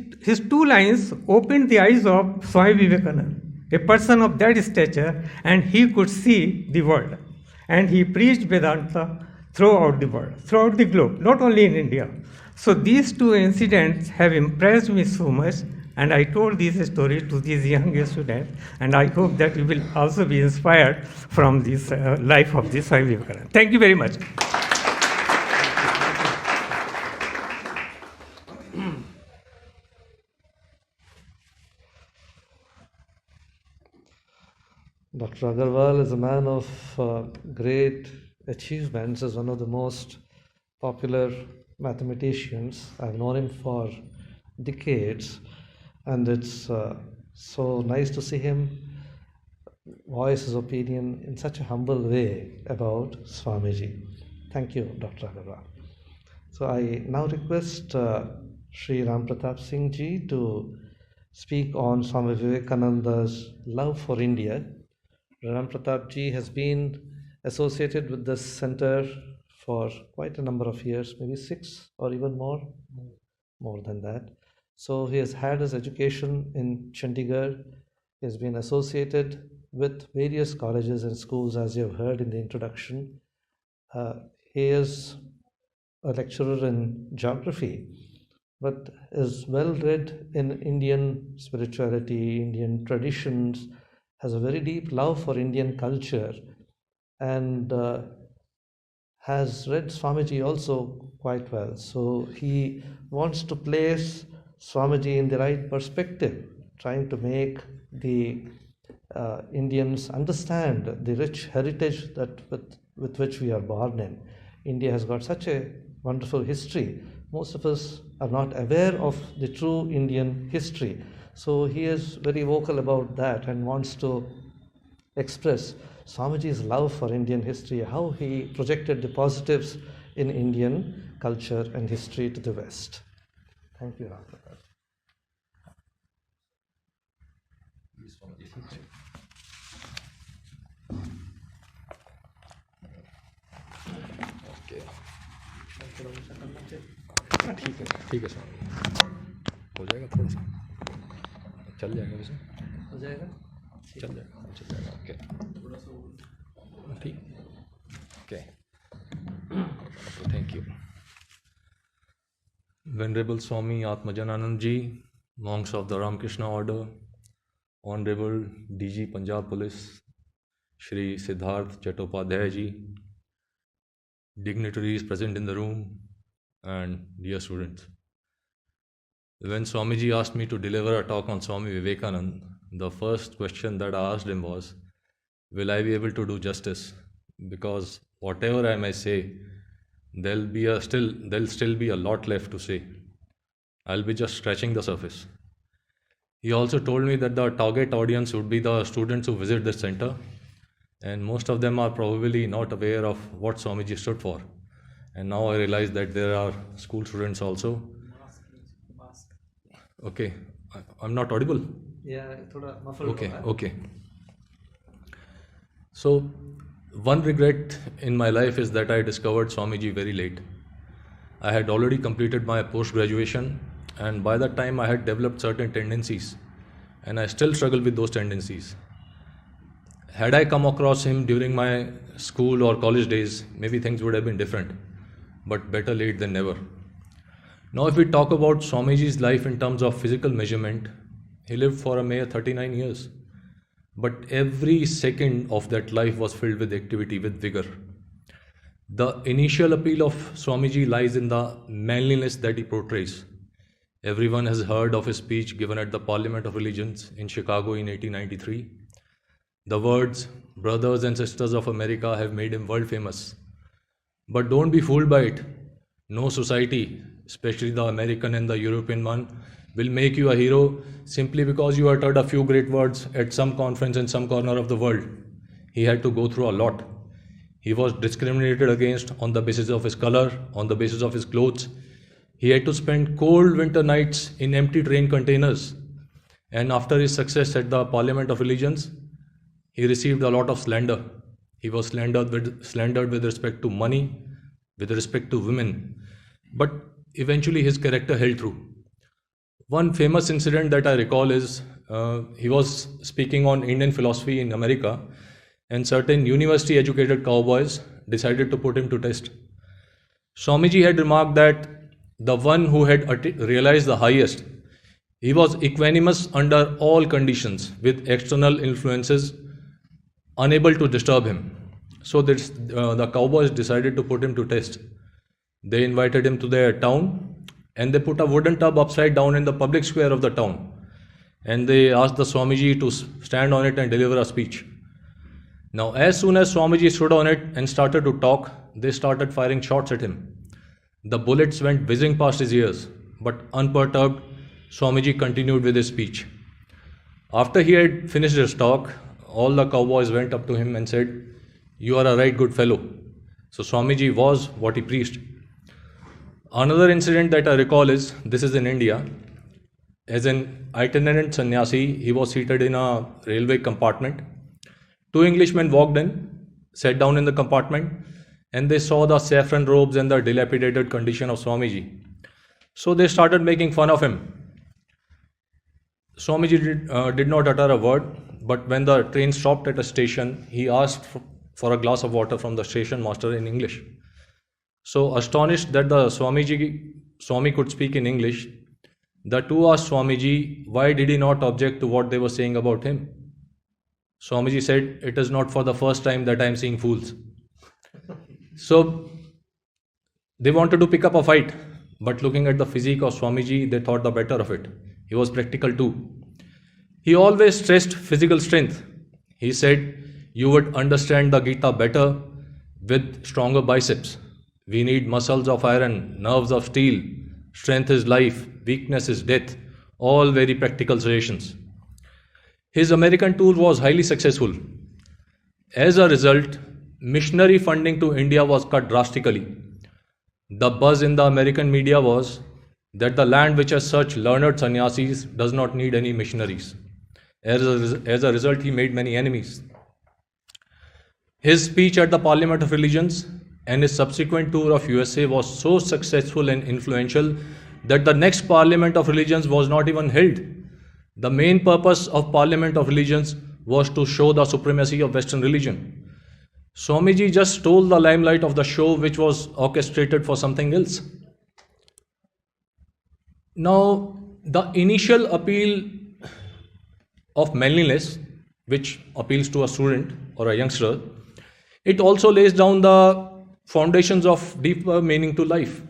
two lines opened the eyes of Swami Vivekananda, a person of that stature, and he could see the world. And he preached Vedanta throughout the world, throughout the globe, not only in India. So these two incidents have impressed me so much, and I told this story to these young students, and I hope that you will also be inspired from this life of this Swami Vivekananda. Thank you very much. Dr. Agarwal is a man of great achievements, is one of the most popular mathematicians. I've known him for decades, and it's so nice to see him voice his opinion in such a humble way about Swamiji. Thank you, Dr. Agarwal. So I now request Sri Ram Pratap Singh Ji to speak on Swami Vivekananda's love for India. Ram Pratap Ji has been associated with this center for quite a number of years, maybe 6 or even more than that. So he has had his education in Chandigarh. He has been associated with various colleges and schools, as you have heard in the introduction. He is a lecturer in geography, but is well read in Indian spirituality, Indian traditions, has a very deep love for Indian culture, and has read Swamiji also quite well. So he wants to place Swamiji in the right perspective, trying to make the Indians understand the rich heritage that with which we are born in. India has got such a wonderful history. Most of us are not aware of the true Indian history. So he is very vocal about that and wants to express Swamiji's love for Indian history, how he projected the positives in Indian culture and history to the West. Thank you, Ram Pratap. ठीक है sir, हो जाएगा, थोड़ा सा चल जाएगा, वैसे हो जाएगा, चल जाएगा, ओके, ठीक, okay, thank you. Venerable Swami Atmajananand Ji, monks of the Ramakrishna order, Honorable DG Punjab Police Shri Siddharth Chattopadhyay Ji, dignitaries present in the room, and dear students. When Swamiji asked me to deliver a talk on Swami Vivekananda, the first question that I asked him was, will I be able to do justice? Because whatever I may say, there'll still be a lot left to say. I'll be just scratching the surface. He also told me that the target audience would be the students who visit this center, and most of them are probably not aware of what Swamiji stood for. And now I realize that there are school students also. Okay, I'm not audible. Yeah, थोड़ा muffled Okay, हो रहा है. okay. So, one regret in my life is that I discovered Swamiji very late. I had already completed my post graduation, and by that time I had developed certain tendencies, and I still struggle with those tendencies. Had I come across him during my school or college days, maybe things would have been different, but better late than never. Now, if we talk about Swamiji's life in terms of physical measurement, he lived for a mere 39 years. But every second of that life was filled with activity, with vigor. The initial appeal of Swamiji lies in the manliness that he portrays. Everyone has heard of his speech given at the Parliament of Religions in Chicago in 1893. The words, "Brothers and sisters of America," have made him world famous. But don't be fooled by it. No society, especially the American and the European one, will make you a hero simply because you uttered a few great words at some conference in some corner of the world. He had to go through a lot. He was discriminated against on the basis of his color, on the basis of his clothes. He had to spend cold winter nights in empty train containers. And after his success at the Parliament of Religions, he received a lot of slander. He was slandered with respect to money, with respect to women. But eventually his character held true. One famous incident that I recall is he was speaking on Indian philosophy in America, and certain university educated cowboys decided to put him to test. Swamiji had remarked that the one who had realized the highest, he was equanimous under all conditions, with external influences unable to disturb him. So the cowboys decided to put him to test. They invited him to their town, and they put a wooden tub upside down in the public square of the town. And they asked the Swamiji to stand on it and deliver a speech. Now, as soon as Swamiji stood on it and started to talk, they started firing shots at him. The bullets went whizzing past his ears, but unperturbed, Swamiji continued with his speech. After he had finished his talk, all the cowboys went up to him and said, "You are a right good fellow." So Swamiji was what he preached. Another incident that I recall is, this is in India. As an itinerant sannyasi, he was seated in a railway compartment. Two Englishmen walked in, sat down in the compartment, and they saw the saffron robes and the dilapidated condition of Swamiji. So they started making fun of him. Swamiji did not utter a word, but when the train stopped at a station, he asked for a glass of water from the station master in English. So astonished that the Swami could speak in English, the two asked Swamiji why did he not object to what they were saying about him. Swamiji said, "It is not for the first time that I am seeing fools." So they wanted to pick up a fight, but looking at the physique of Swamiji, they thought the better of it. He was practical too. He always stressed physical strength. He said, "You would understand the Gita better with stronger biceps. We need muscles of iron, nerves of steel. Strength is life, weakness is death." All very practical suggestions. His American tour was highly successful. As a result, missionary funding to India was cut drastically. The buzz in the American media was that the land which has such learned sannyasis does not need any missionaries. As a result, he made many enemies. His speech at the Parliament of Religions and his subsequent tour of USA was so successful and influential that the next Parliament of Religions was not even held. The main purpose of Parliament of Religions was to show the supremacy of Western religion. Swamiji just stole the limelight of the show which was orchestrated for something else. Now, the initial appeal of manliness, which appeals to a student or a youngster, it also lays down the foundations of deeper meaning to life.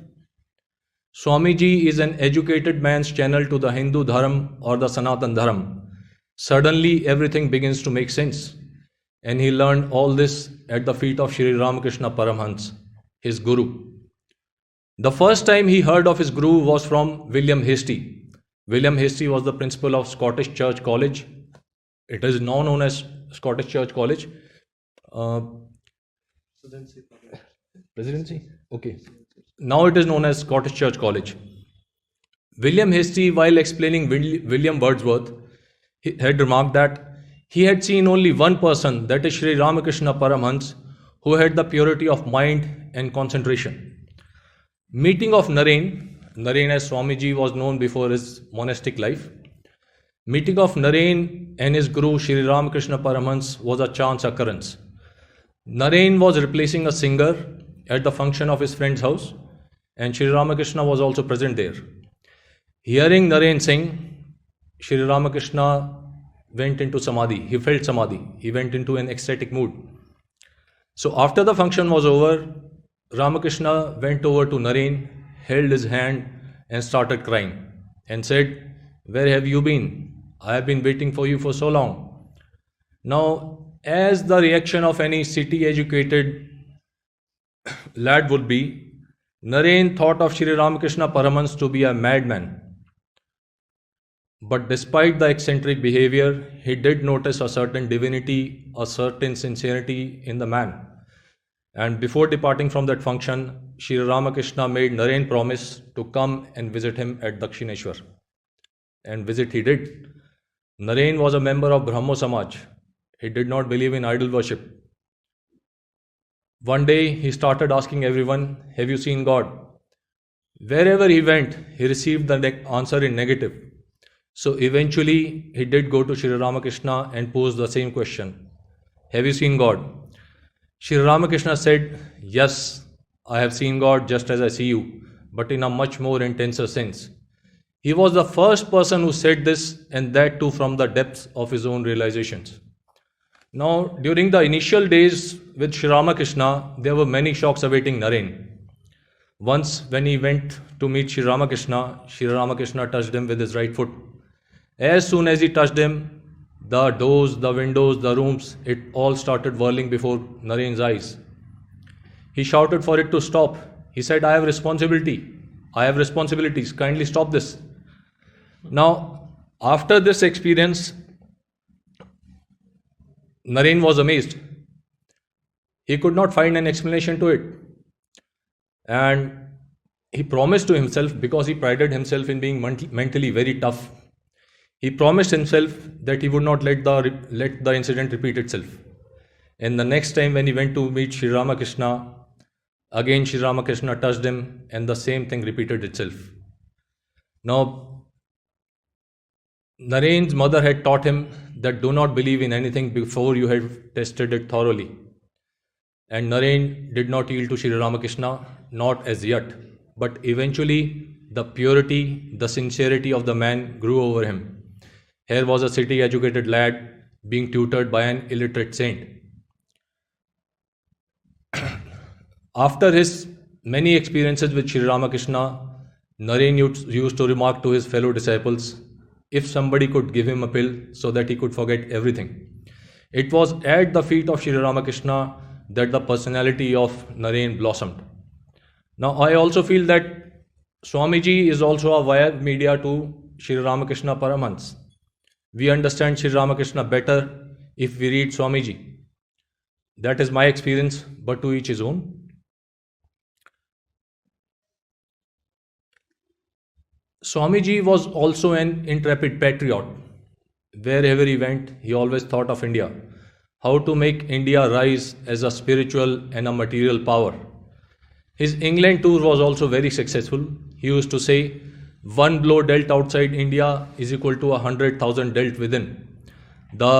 Swamiji is an educated man's channel to the Hindu Dharma or the Sanatan Dharma. Suddenly, everything begins to make sense. And he learned all this at the feet of Sri Ramakrishna Paramhans, his guru. The first time he heard of his guru was from William Hastie. William Hastie was the principal of Scottish Church College. It is now known as Scottish Church College. Presidency? Okay. Now it is known as Scottish Church College. William Hastie, while explaining William Wordsworth, he had remarked that he had seen only one person, that is Sri Ramakrishna Paramhans, who had the purity of mind and concentration. Meeting of Naren as Swamiji was known before his monastic life. Meeting of Naren and his guru Sri Ramakrishna Paramhans was a chance occurrence. Naren was replacing a singer at the function of his friend's house, and Sri Ramakrishna was also present there. Hearing Naren sing, Sri Ramakrishna went into samadhi. He felt samadhi. He went into an ecstatic mood. So after the function was over, Ramakrishna went over to Naren, held his hand and started crying and said, "Where have you been? I have been waiting for you for so long." Now, as the reaction of any city educated lad would be, Naren thought of Sri Ramakrishna Paramhans to be a madman. But despite the eccentric behavior, he did notice a certain divinity, a certain sincerity in the man. And before departing from that function, Sri Ramakrishna made Naren promise to come and visit him at Dakshineshwar. And visit he did. Naren was a member of Brahmo Samaj. He did not believe in idol worship. One day he started asking everyone, "Have you seen God?" Wherever he went, he received the answer in negative. So eventually he did go to Sri Ramakrishna and posed the same question, "Have you seen God?" Sri Ramakrishna said, "Yes, I have seen God just as I see you, but in a much more intenser sense." He was the first person who said this, and that too from the depths of his own realizations. Now, during the initial days with Sri Ramakrishna, there were many shocks awaiting Naren. Once, when he went to meet Sri Ramakrishna touched him with his right foot. As soon as he touched him, the doors, the windows, the rooms, it all started whirling before Naren's eyes. He shouted for it to stop. He said, "I have responsibility. I have responsibilities. Kindly stop this." Now, after this experience, Naren was amazed. He could not find an explanation to it. And he promised to himself, because he prided himself in being mentally very tough, he promised himself that he would not let the incident repeat itself. And the next time when he went to meet Sri Ramakrishna, again Sri Ramakrishna touched him and the same thing repeated itself. Now, Naren's mother had taught him that do not believe in anything before you have tested it thoroughly. And Naren did not yield to Sri Ramakrishna, not as yet. But eventually, the purity, the sincerity of the man grew over him. Here was a city-educated lad being tutored by an illiterate saint. After his many experiences with Sri Ramakrishna, Naren used to remark to his fellow disciples, if somebody could give him a pill so that he could forget everything. It was at the feet of Sri Ramakrishna that the personality of Naren blossomed. Now, I also feel that Swamiji is also a via media to Sri Ramakrishna Paramhans. We understand Sri Ramakrishna better if we read Swamiji. That is my experience, but to each his own. Swamiji was also an intrepid patriot. Wherever he went, he always thought of India, how to make India rise as a spiritual and a material power. His England tour was also very successful. He used to say, "One blow dealt outside India is equal to 100,000 dealt within." The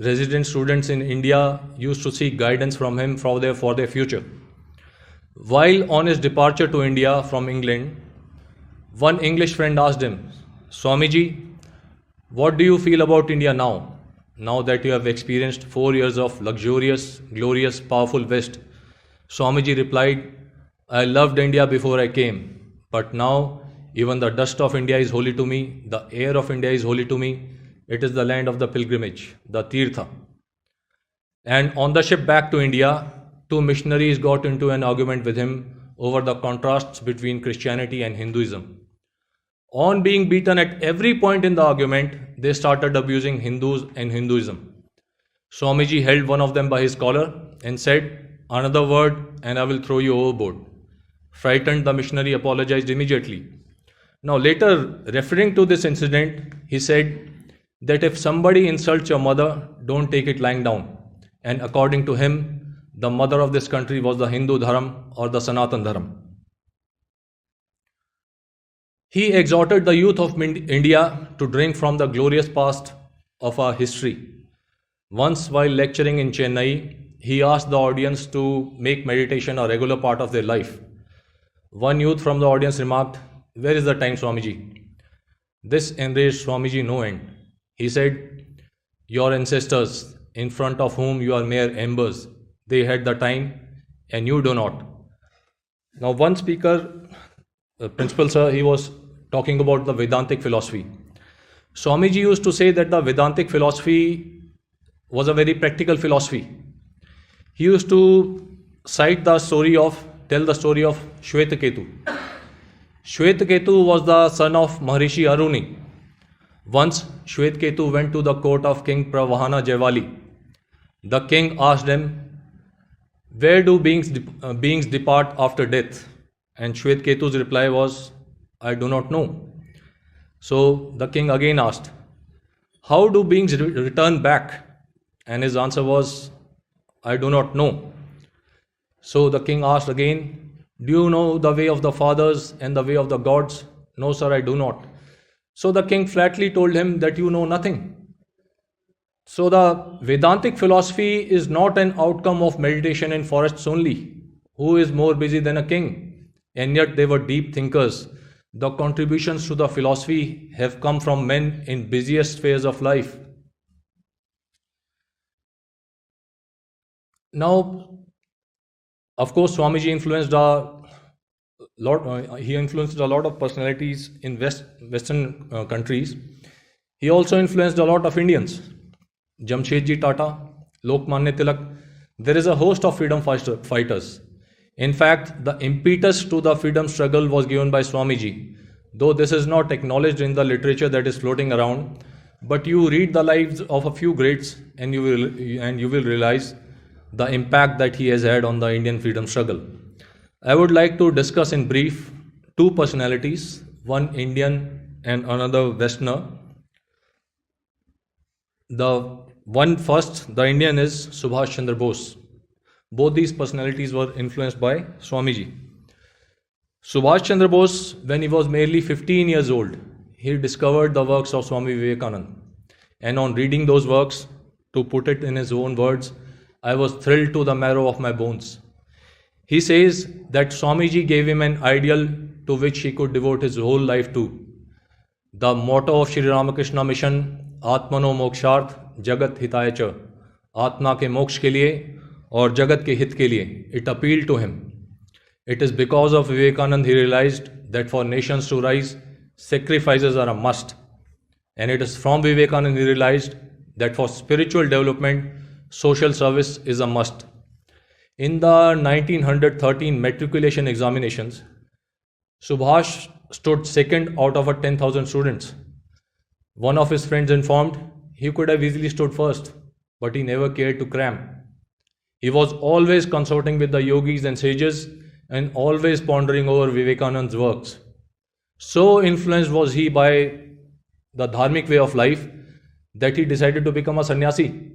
resident students in India used to seek guidance from him for their future. While on his departure to India from England, one English friend asked him, "Swamiji, what do you feel about India now that you have experienced 4 years of luxurious, glorious, powerful West?" Swamiji replied, "I loved India before I came, but now even the dust of India is holy to me, the air of India is holy to me. It is the land of the pilgrimage, the Tirtha." And on the ship back to India, 2 missionaries got into an argument with him over the contrasts between Christianity and Hinduism. On being beaten at every point in the argument, they started abusing Hindus and Hinduism. Swamiji held one of them by his collar and said, "Another word and I will throw you overboard." Frightened, the missionary apologized immediately. Now later, referring to this incident, he said, that if somebody insults your mother, don't take it lying down. And according to him, the mother of this country was the Hindu Dharam or the Sanatan Dharam. He exhorted the youth of India to drink from the glorious past of our history. Once, while lecturing in Chennai, he asked the audience to make meditation a regular part of their life. One youth from the audience remarked, "Where is the time, Swamiji?" This enraged Swamiji no end. He said, "Your ancestors, in front of whom you are mere embers, they had the time and you do not." Now, one speaker, principal sir, he was talking about the Vedantic philosophy. Swamiji used to say that the Vedantic philosophy was a very practical philosophy. He used to tell the story of Shwetaketu. Shwetaketu was the son of Maharishi Aruni. Once Shwetaketu went to the court of King Pravahana Jaywali. The king asked him, "Where do beings depart after death?" And Shwetaketu's reply was, "I do not know." So the king again asked, "How do beings return back?" And his answer was, "I do not know." So the king asked again, "Do you know the way of the fathers and the way of the gods?" "No, sir, I do not." So the king flatly told him that you know nothing. So the Vedantic philosophy is not an outcome of meditation in forests only. Who is more busy than a king? And yet they were deep thinkers. The contributions to the philosophy have come from men in busiest spheres of life. Now, of course, Swamiji influenced a lot of personalities in Western countries. He also influenced a lot of Indians. Jamshedji Tata, Lokmanya Tilak. There is a host of freedom fighters. In fact, the impetus to the freedom struggle was given by Swamiji, though this is not acknowledged in the literature that is floating around. But you read the lives of a few greats and you will realize the impact that he has had on the Indian freedom struggle. I would like to discuss in brief two personalities, one Indian and another Westerner. The Indian is Subhash Chandra Bose. Both these personalities were influenced by Swamiji. Subhash Chandra Bose, when he was merely 15 years old, he discovered the works of Swami Vivekananda. And on reading those works, to put it in his own words, I was thrilled to the marrow of my bones. He says that Swamiji gave him an ideal to which he could devote his whole life to. The motto of Shri Ramakrishna mission, Atmano Moksharth Jagat Hitaya Cha, Atma ke moksha ke liye aur jagat ke hit ke liye, it appealed to him. It is because of Vivekananda he realized that for nations to rise, sacrifices are a must. And it is from Vivekananda he realized that for spiritual development, social service is a must. In the 1913 matriculation examinations, Subhash stood second out of 10,000 students. One of his friends informed he could have easily stood first, but he never cared to cram. He was always consulting with the yogis and sages and always pondering over Vivekananda's works. So influenced was he by the dharmic way of life that he decided to become a sannyasi.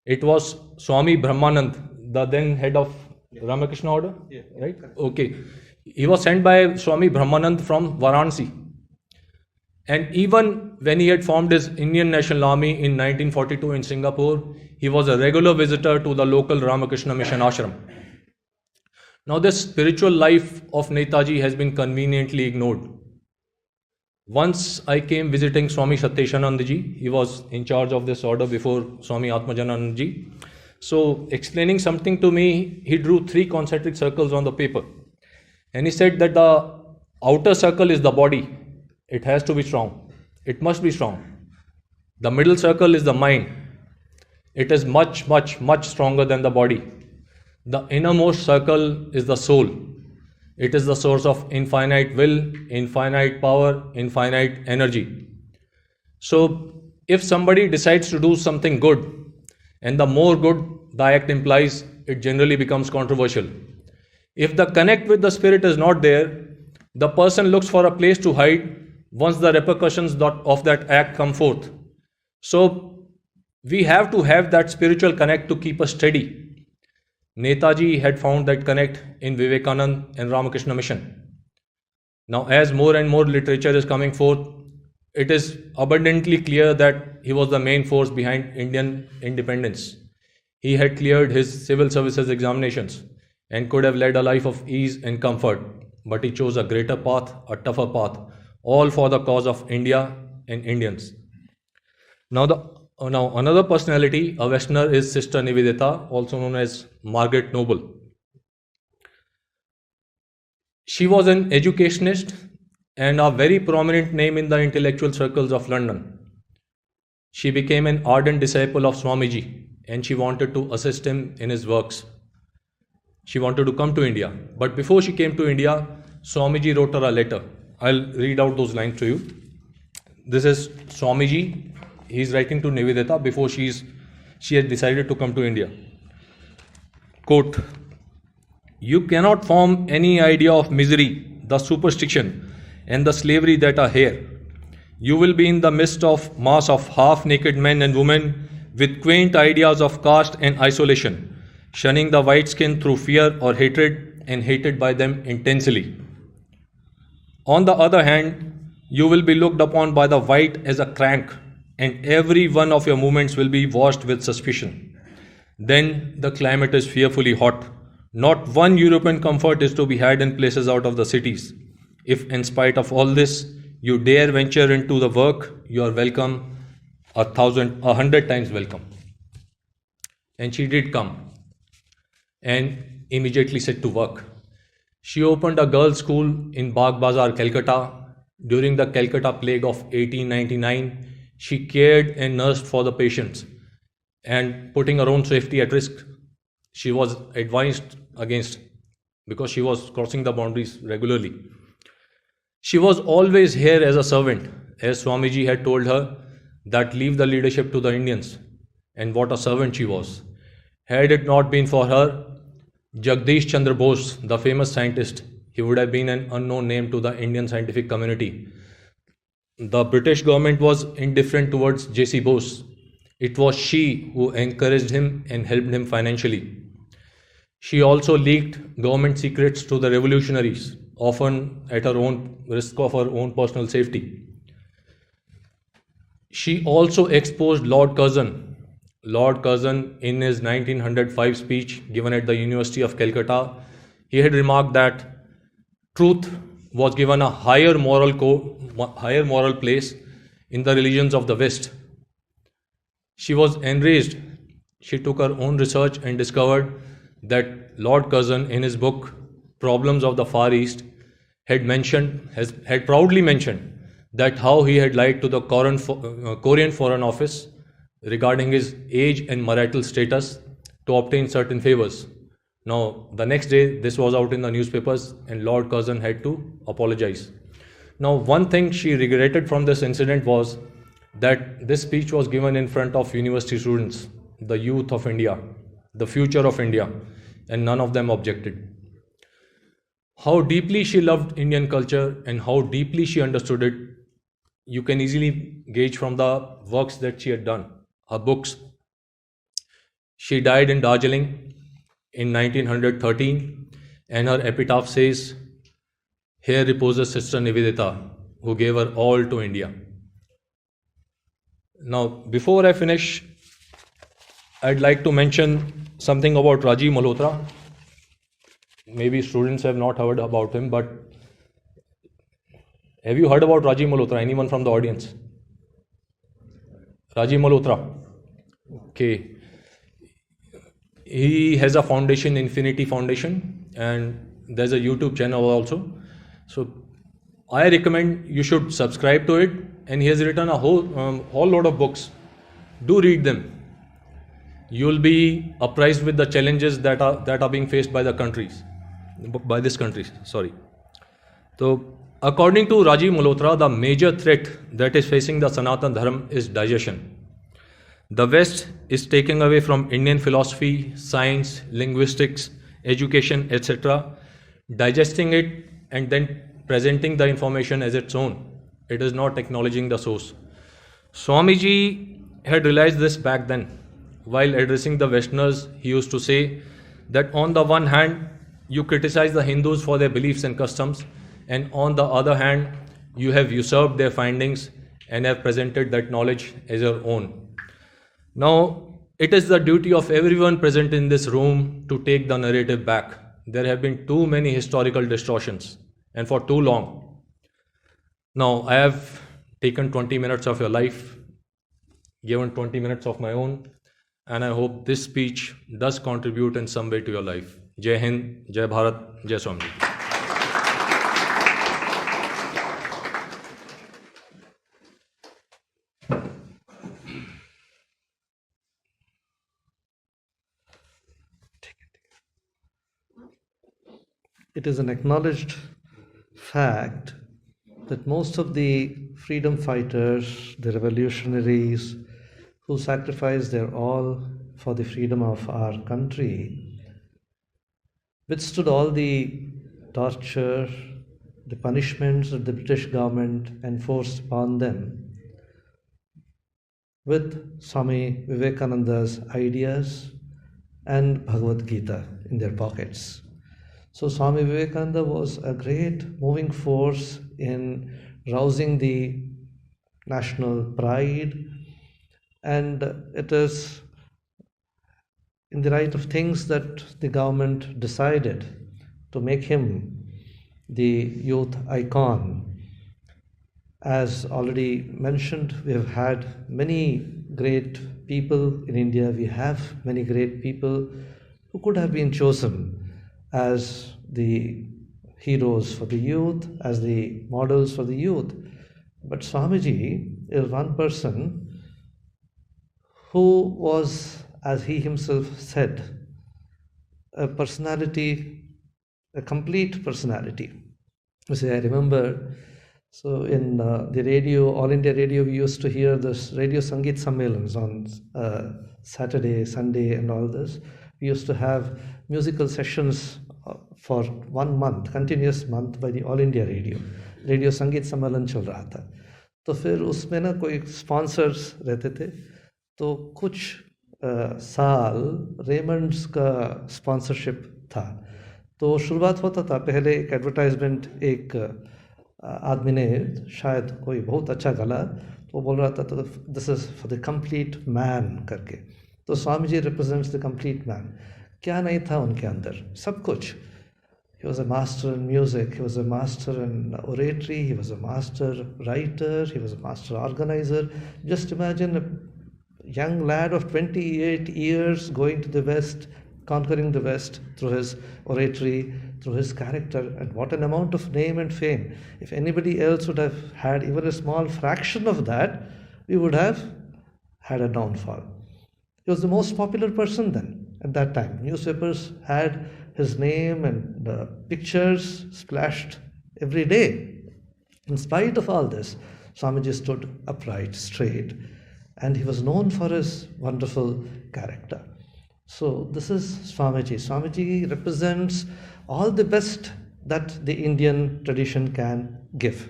It was Swami Brahmanand, the then head of Ramakrishna order, right? Okay. He was sent by Swami Brahmanand from Varanasi. And even when he had formed his Indian National Army in 1942 in Singapore, he was a regular visitor to the local Ramakrishna mission ashram. Now, this spiritual life of Netaji has been conveniently ignored. Once I came visiting Swami Satyeshanand ji. He was in charge of this order before Swami Atmajanand ji. So, explaining something to me, he drew 3 concentric circles on the paper. And he said that the outer circle is the body. It has to be strong. It must be strong. The middle circle is the mind. It is much, much, much stronger than the body. The innermost circle is the soul. It is the source of infinite will, infinite power, infinite energy. So, if somebody decides to do something good, and the more good the act implies, it generally becomes controversial. If the connect with the spirit is not there, the person looks for a place to hide once the repercussions of that act come forth. So we have to have that spiritual connect to keep us steady. Netaji had found that connect in Vivekananda and Ramakrishna mission. Now, as more and more literature is coming forth, it is abundantly clear that he was the main force behind Indian independence. He had cleared his civil services examinations and could have led a life of ease and comfort, but he chose a greater path, a tougher path, all for the cause of India and Indians. Now another personality, a Westerner, is Sister Nivedita, also known as Margaret Noble. She was an educationist and a very prominent name in the intellectual circles of London. She became an ardent disciple of Swamiji and she wanted to assist him in his works. She wanted to come to India. But before she came to India, Swamiji wrote her a letter. I'll read out those lines to you. This is Swamiji. He's writing to Nivedita before she had decided to come to India. Quote, "You cannot form any idea of misery, the superstition, and the slavery that are here. You will be in the midst of mass of half-naked men and women with quaint ideas of caste and isolation, shunning the white skin through fear or hatred and hated by them intensely. On the other hand, you will be looked upon by the white as a crank, and every one of your movements will be watched with suspicion. Then the climate is fearfully hot. Not one European comfort is to be had in places out of the cities. If in spite of all this, you dare venture into the work, you are welcome, 100 times welcome." And she did come and immediately set to work. She opened a girls' school in Bagh Bazar, Calcutta. During the Calcutta plague of 1899, she cared and nursed for the patients, and putting her own safety at risk, she was advised against because she was crossing the boundaries regularly. She was always here as a servant, as Swamiji had told her that leave the leadership to the Indians, and what a servant she was. Had it not been for her, Jagdish Chandra Bose, the famous scientist, he would have been an unknown name to the Indian scientific community. The British government was indifferent towards J.C. Bose. It was she who encouraged him and helped him financially. She also leaked government secrets to the revolutionaries, often at her own risk of her own personal safety. She also exposed Lord Curzon. Lord Curzon, in his 1905 speech given at the University of Calcutta, he had remarked that truth was given a higher moral place in the religions of the West. She was enraged. She took her own research and discovered that Lord Curzon, in his book Problems of the Far East, had proudly mentioned that how he had lied to the Korean Foreign Office regarding his age and marital status to obtain certain favors. Now, the next day, this was out in the newspapers and Lord Curzon had to apologize. Now, one thing she regretted from this incident was that this speech was given in front of university students, the youth of India, the future of India, and none of them objected. How deeply she loved Indian culture and how deeply she understood it, you can easily gauge from the works that she had done, her books. She died in Darjeeling in 1913, and her epitaph says, "Here reposes Sister Nivedita, who gave her all to India." Now, before I finish, I'd like to mention something about Rajiv Malhotra. Maybe students have not heard about him, but have you heard about Rajiv Malhotra? Anyone from the audience? Rajiv Malhotra. Okay. He has a foundation, Infinity Foundation, and there's a YouTube channel also. So I recommend you should subscribe to it. And he has written a whole lot of books. Do read them. You'll be apprised with the challenges that are being faced by this country. Sorry. So, according to Rajiv Malhotra, the major threat that is facing the Sanatan Dharma is digestion. The West is taking away from Indian philosophy, science, linguistics, education, etc., digesting it and then presenting the information as its own. It is not acknowledging the source. Swamiji had realized this back then. While addressing the Westerners, he used to say that on the one hand, you criticize the Hindus for their beliefs and customs, and on the other hand, you have usurped their findings and have presented that knowledge as your own. Now, it is the duty of everyone present in this room to take the narrative back. There have been too many historical distortions, and for too long. Now, I have taken 20 minutes of your life, given 20 minutes of my own, and I hope this speech does contribute in some way to your life. Jai Hind, Jai Bharat, Jai Swamiji. It is an acknowledged fact that most of the freedom fighters, the revolutionaries who sacrificed their all for the freedom of our country withstood all the torture, the punishments that the British government enforced upon them with Swami Vivekananda's ideas and Bhagavad Gita in their pockets. So Swami Vivekananda was a great moving force in rousing the national pride, and it is in the light of things that the government decided to make him the youth icon. As already mentioned, we have had many great people in India. We have many great people who could have been chosen as the heroes for the youth, as the models for the youth. But Swamiji is one person who was, as he himself said, a personality, a complete personality. You see, I remember, so in the radio, All India Radio, we used to hear this Radio Sangeet Sammelans on Saturday, Sunday, and all this. We used to have musical sessions for 1 month, continuous month, by the All India Radio. Radio संगीत सम्मेलन चल रहा था, तो फिर उसमें ना कोई स्पॉन्सर्स रहते थे, तो कुछ साल रेमंड्स का स्पॉन्सरशिप था. तो शुरुआत होता था, पहले एक एडवर्टाइजमेंट, एक आदमी ने शायद कोई बहुत अच्छा गला, तो वो बोल रहा था तो this is for the complete man करके. तो Swami ji represents the complete man. क्या नहीं था उनके अंदर? सब कुछ. He was a master in music, he was a master in oratory, he was a master writer, he was a master organizer. Just imagine a young lad of 28 years going to the West, conquering the West through his oratory, through his character, and what an amount of name and fame. If anybody else would have had even a small fraction of that, we would have had a downfall. He was the most popular person then, at that time. Newspapers had his name and pictures splashed every day. In spite of all this, Swamiji stood upright, straight, and he was known for his wonderful character. So this is Swamiji. Swamiji represents all the best that the Indian tradition can give.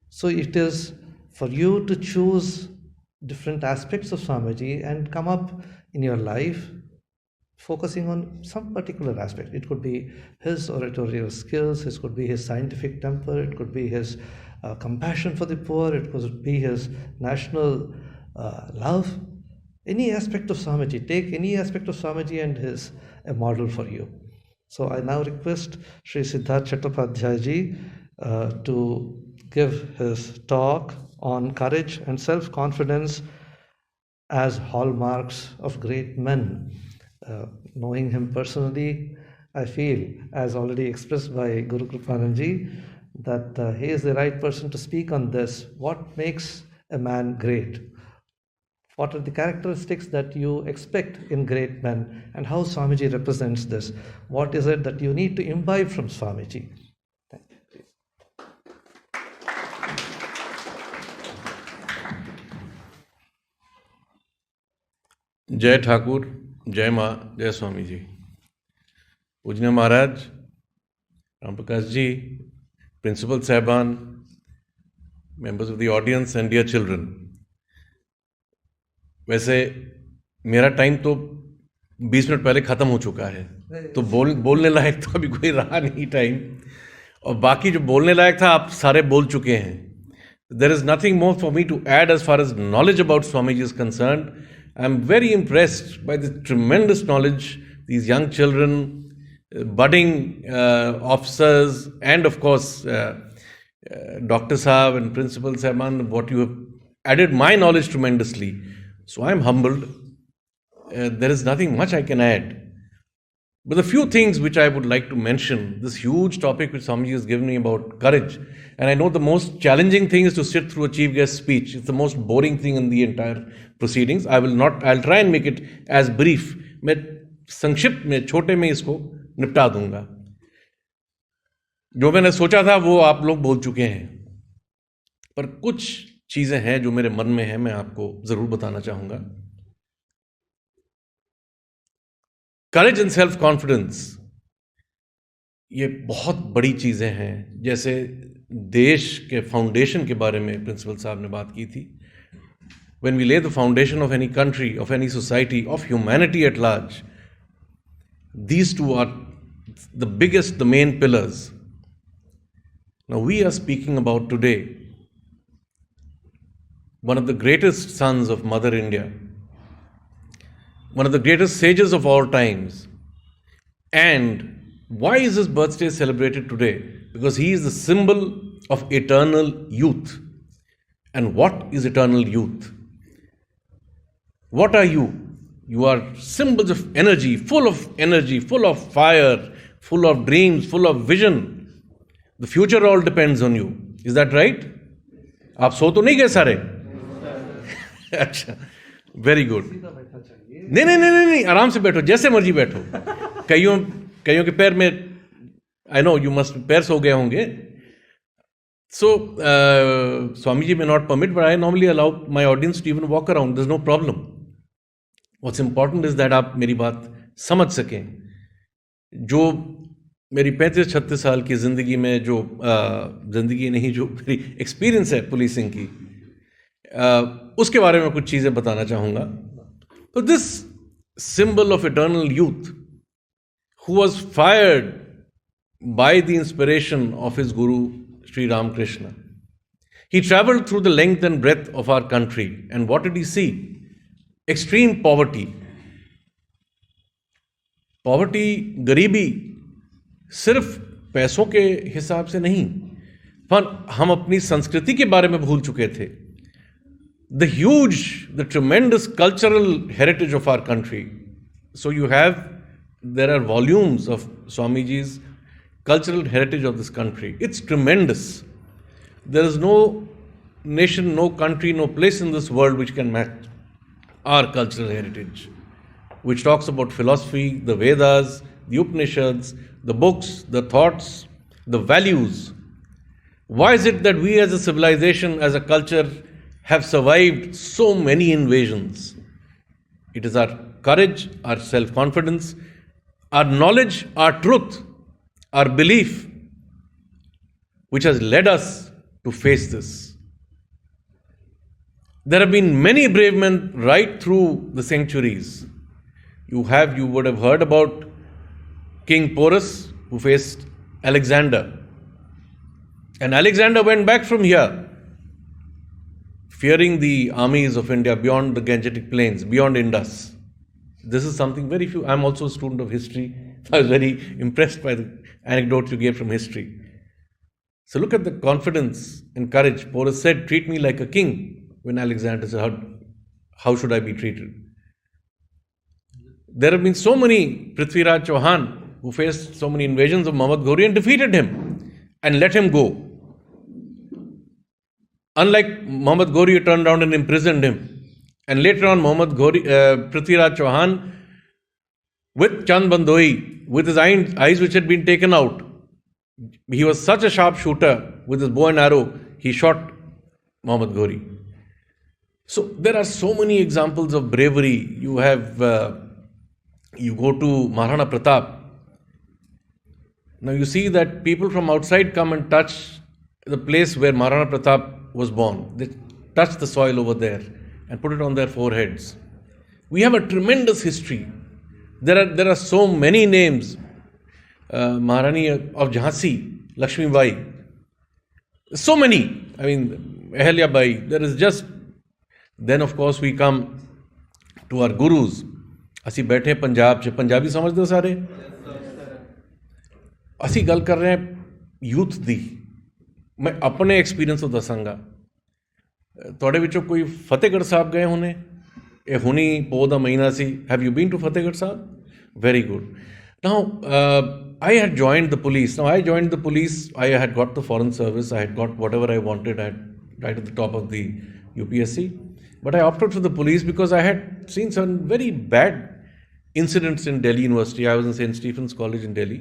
So it is for you to choose different aspects of Swamiji and come up in your life focusing on some particular aspect. It could be his oratorial skills, it could be his scientific temper, it could be his compassion for the poor, it could be his national love. Any aspect of Swamiji, take any aspect of Swamiji and he is a model for you. So I now request Sri Siddharth Chattopadhyay ji to give his talk on courage and self-confidence as hallmarks of great men. Knowing him personally, I feel, as already expressed by Guru Kripananji, that he is the right person to speak on this. What makes a man great? What are the characteristics that you expect in great men, and how Swamiji represents this? What is it that you need to imbibe from Swamiji? Thank you. जय ठाकुर, जय माँ, जय स्वामी जी. पूजनीय महाराज, Ram Prakash ji, Principal Sahiban, members of the audience and dear children. वैसे मेरा time तो 20 minute पहले ख़त्म हो चुका है, तो बोलने लायक तो अभी कोई रहा नहीं टाइम, और बाकी जो बोलने लायक था आप सारे बोल चुके हैं. There is nothing more for me to add as far as knowledge about Swamiji is concerned. I am very impressed by the tremendous knowledge these young children, budding officers, and of course Dr. Saab and Principal Sahman, what you have added my knowledge tremendously. So I am humbled. There is nothing much I can add. But the few things which I would like to mention, this huge topic which Swamiji has given me about courage, and I know the most challenging thing is to sit through a chief guest speech. It's the most boring thing in the entire proceedings. I'll try and make it as brief. मैं संक्षिप्त में, छोटे में इसको निपटा दूंगा. जो मैंने सोचा था वो आप लोग बोल चुके हैं, पर कुछ चीजें हैं जो मेरे मन में हैं, मैं आपको जरूर बताना चाहूंगा. करेज एंड सेल्फ कॉन्फिडेंस, ये बहुत बड़ी चीज़ें हैं. जैसे देश के फाउंडेशन के बारे में प्रिंसिपल साहब ने बात की थी. When we lay the foundation of any country, of any society, of humanity at large, these two are the biggest, the main pillars. Now we are speaking about today one of the greatest sons of Mother India, one of the greatest sages of all times. And why is his birthday celebrated today? Because he is the symbol of eternal youth. And what is eternal youth? What are you? You are symbols of energy, full of fire, full of dreams, full of vision. The future all depends on you. Is that right? आप सो तो नहीं गए सारे? अच्छा, very good. नहीं, आराम से बैठो, जैसे मर्जी बैठो. कईयों के पैर में, आई नो यू मस्ट, पैर सो गए होंगे. So, Swamiji may not permit, but I normally allow my audience to even walk around. There's no problem. What's important is that आप मेरी बात समझ सकें. जो मेरी 35-36 साल की ज़िंदगी में जो ज़िंदगी नहीं, जो मेरी एक्सपीरियंस है पुलिसिंग की, उसके बारे में कुछ चीज़ें बताना चाहूँगा. So this symbol of eternal youth, who was fired by the inspiration of his guru, Sri Ramakrishna, he traveled through the length and breadth of our country. And what did he see? Extreme poverty. Poverty, गरीबी, सिर्फ पैसों के हिसाब से नहीं, पर हम अपनी संस्कृति के बारे में भूल चुके थे. The tremendous cultural heritage of our country. So there are volumes of Swamiji's cultural heritage of this country. It's tremendous. There is no nation, no country, no place in this world which can match our cultural heritage, which talks about philosophy, the Vedas, the Upanishads, the books, the thoughts, the values. Why is it that we as a civilization, as a culture, have survived so many invasions? It is our courage, our self-confidence, our knowledge, our truth, our belief, which has led us to face this. There have been many brave men right through the centuries. You would have heard about King Porus, who faced Alexander. And Alexander went back from here, fearing the armies of India beyond the Gangetic plains, beyond Indus. This is something very few. I'm also a student of history. I was very impressed by the anecdotes you gave from history. So look at the confidence and courage. Porus said, "Treat me like a king." When Alexander said, how should I be treated? There have been so many Prithviraj Chauhan who faced so many invasions of Muhammad Ghori and defeated him and let him go. Unlike Muhammad Ghori, who turned around and imprisoned him. And later on, Prithviraj Chauhan, with Chand Bandoi, with his eyes which had been taken out, he was such a sharp shooter, with his bow and arrow, he shot Muhammad Ghori. So there are so many examples of bravery. You go to Maharana Pratap. Now you see that people from outside come and touch the place where Maharana Pratap was born. They touch the soil over there and put it on their foreheads. We have a tremendous history. There are so many names. Maharani of Jhansi, Lakshmi Bai. So many. I mean, Ahalya Bai. There is just. Then of course we come to our gurus. ਅਸੀਂ ਬੈਠੇ ਪੰਜਾਬ 'ਚ ਪੰਜਾਬੀ ਸਮਝਦੇ ਹੋ ਸਾਰੇ ਅਸੀਂ ਗੱਲ ਕਰ ਰਹੇ ਹਾਂ ਯੂਥ ਦੀ ਮੈਂ ਆਪਣੇ ਐਕਸਪੀਰੀਅੰਸ ਤੋਂ ਦੱਸਾਂਗਾ ਤੁਹਾਡੇ ਵਿੱਚੋਂ ਕੋਈ ਫਤਿਹਗੜ੍ਹ ਸਾਹਿਬ ਗਏ ਹੋਣੇ ਇਹ ਹੁਣੀ ਪੋਹ ਦਾ ਮਹੀਨਾ ਸੀ have you been to Fatehgarh Sahib very good now I had joined the police. Now I joined the police, I had got the foreign service, I had got whatever I wanted right at the top of the UPSC. But I opted for the police because I had seen some very bad incidents in Delhi University. I was in St. Stephen's College in Delhi.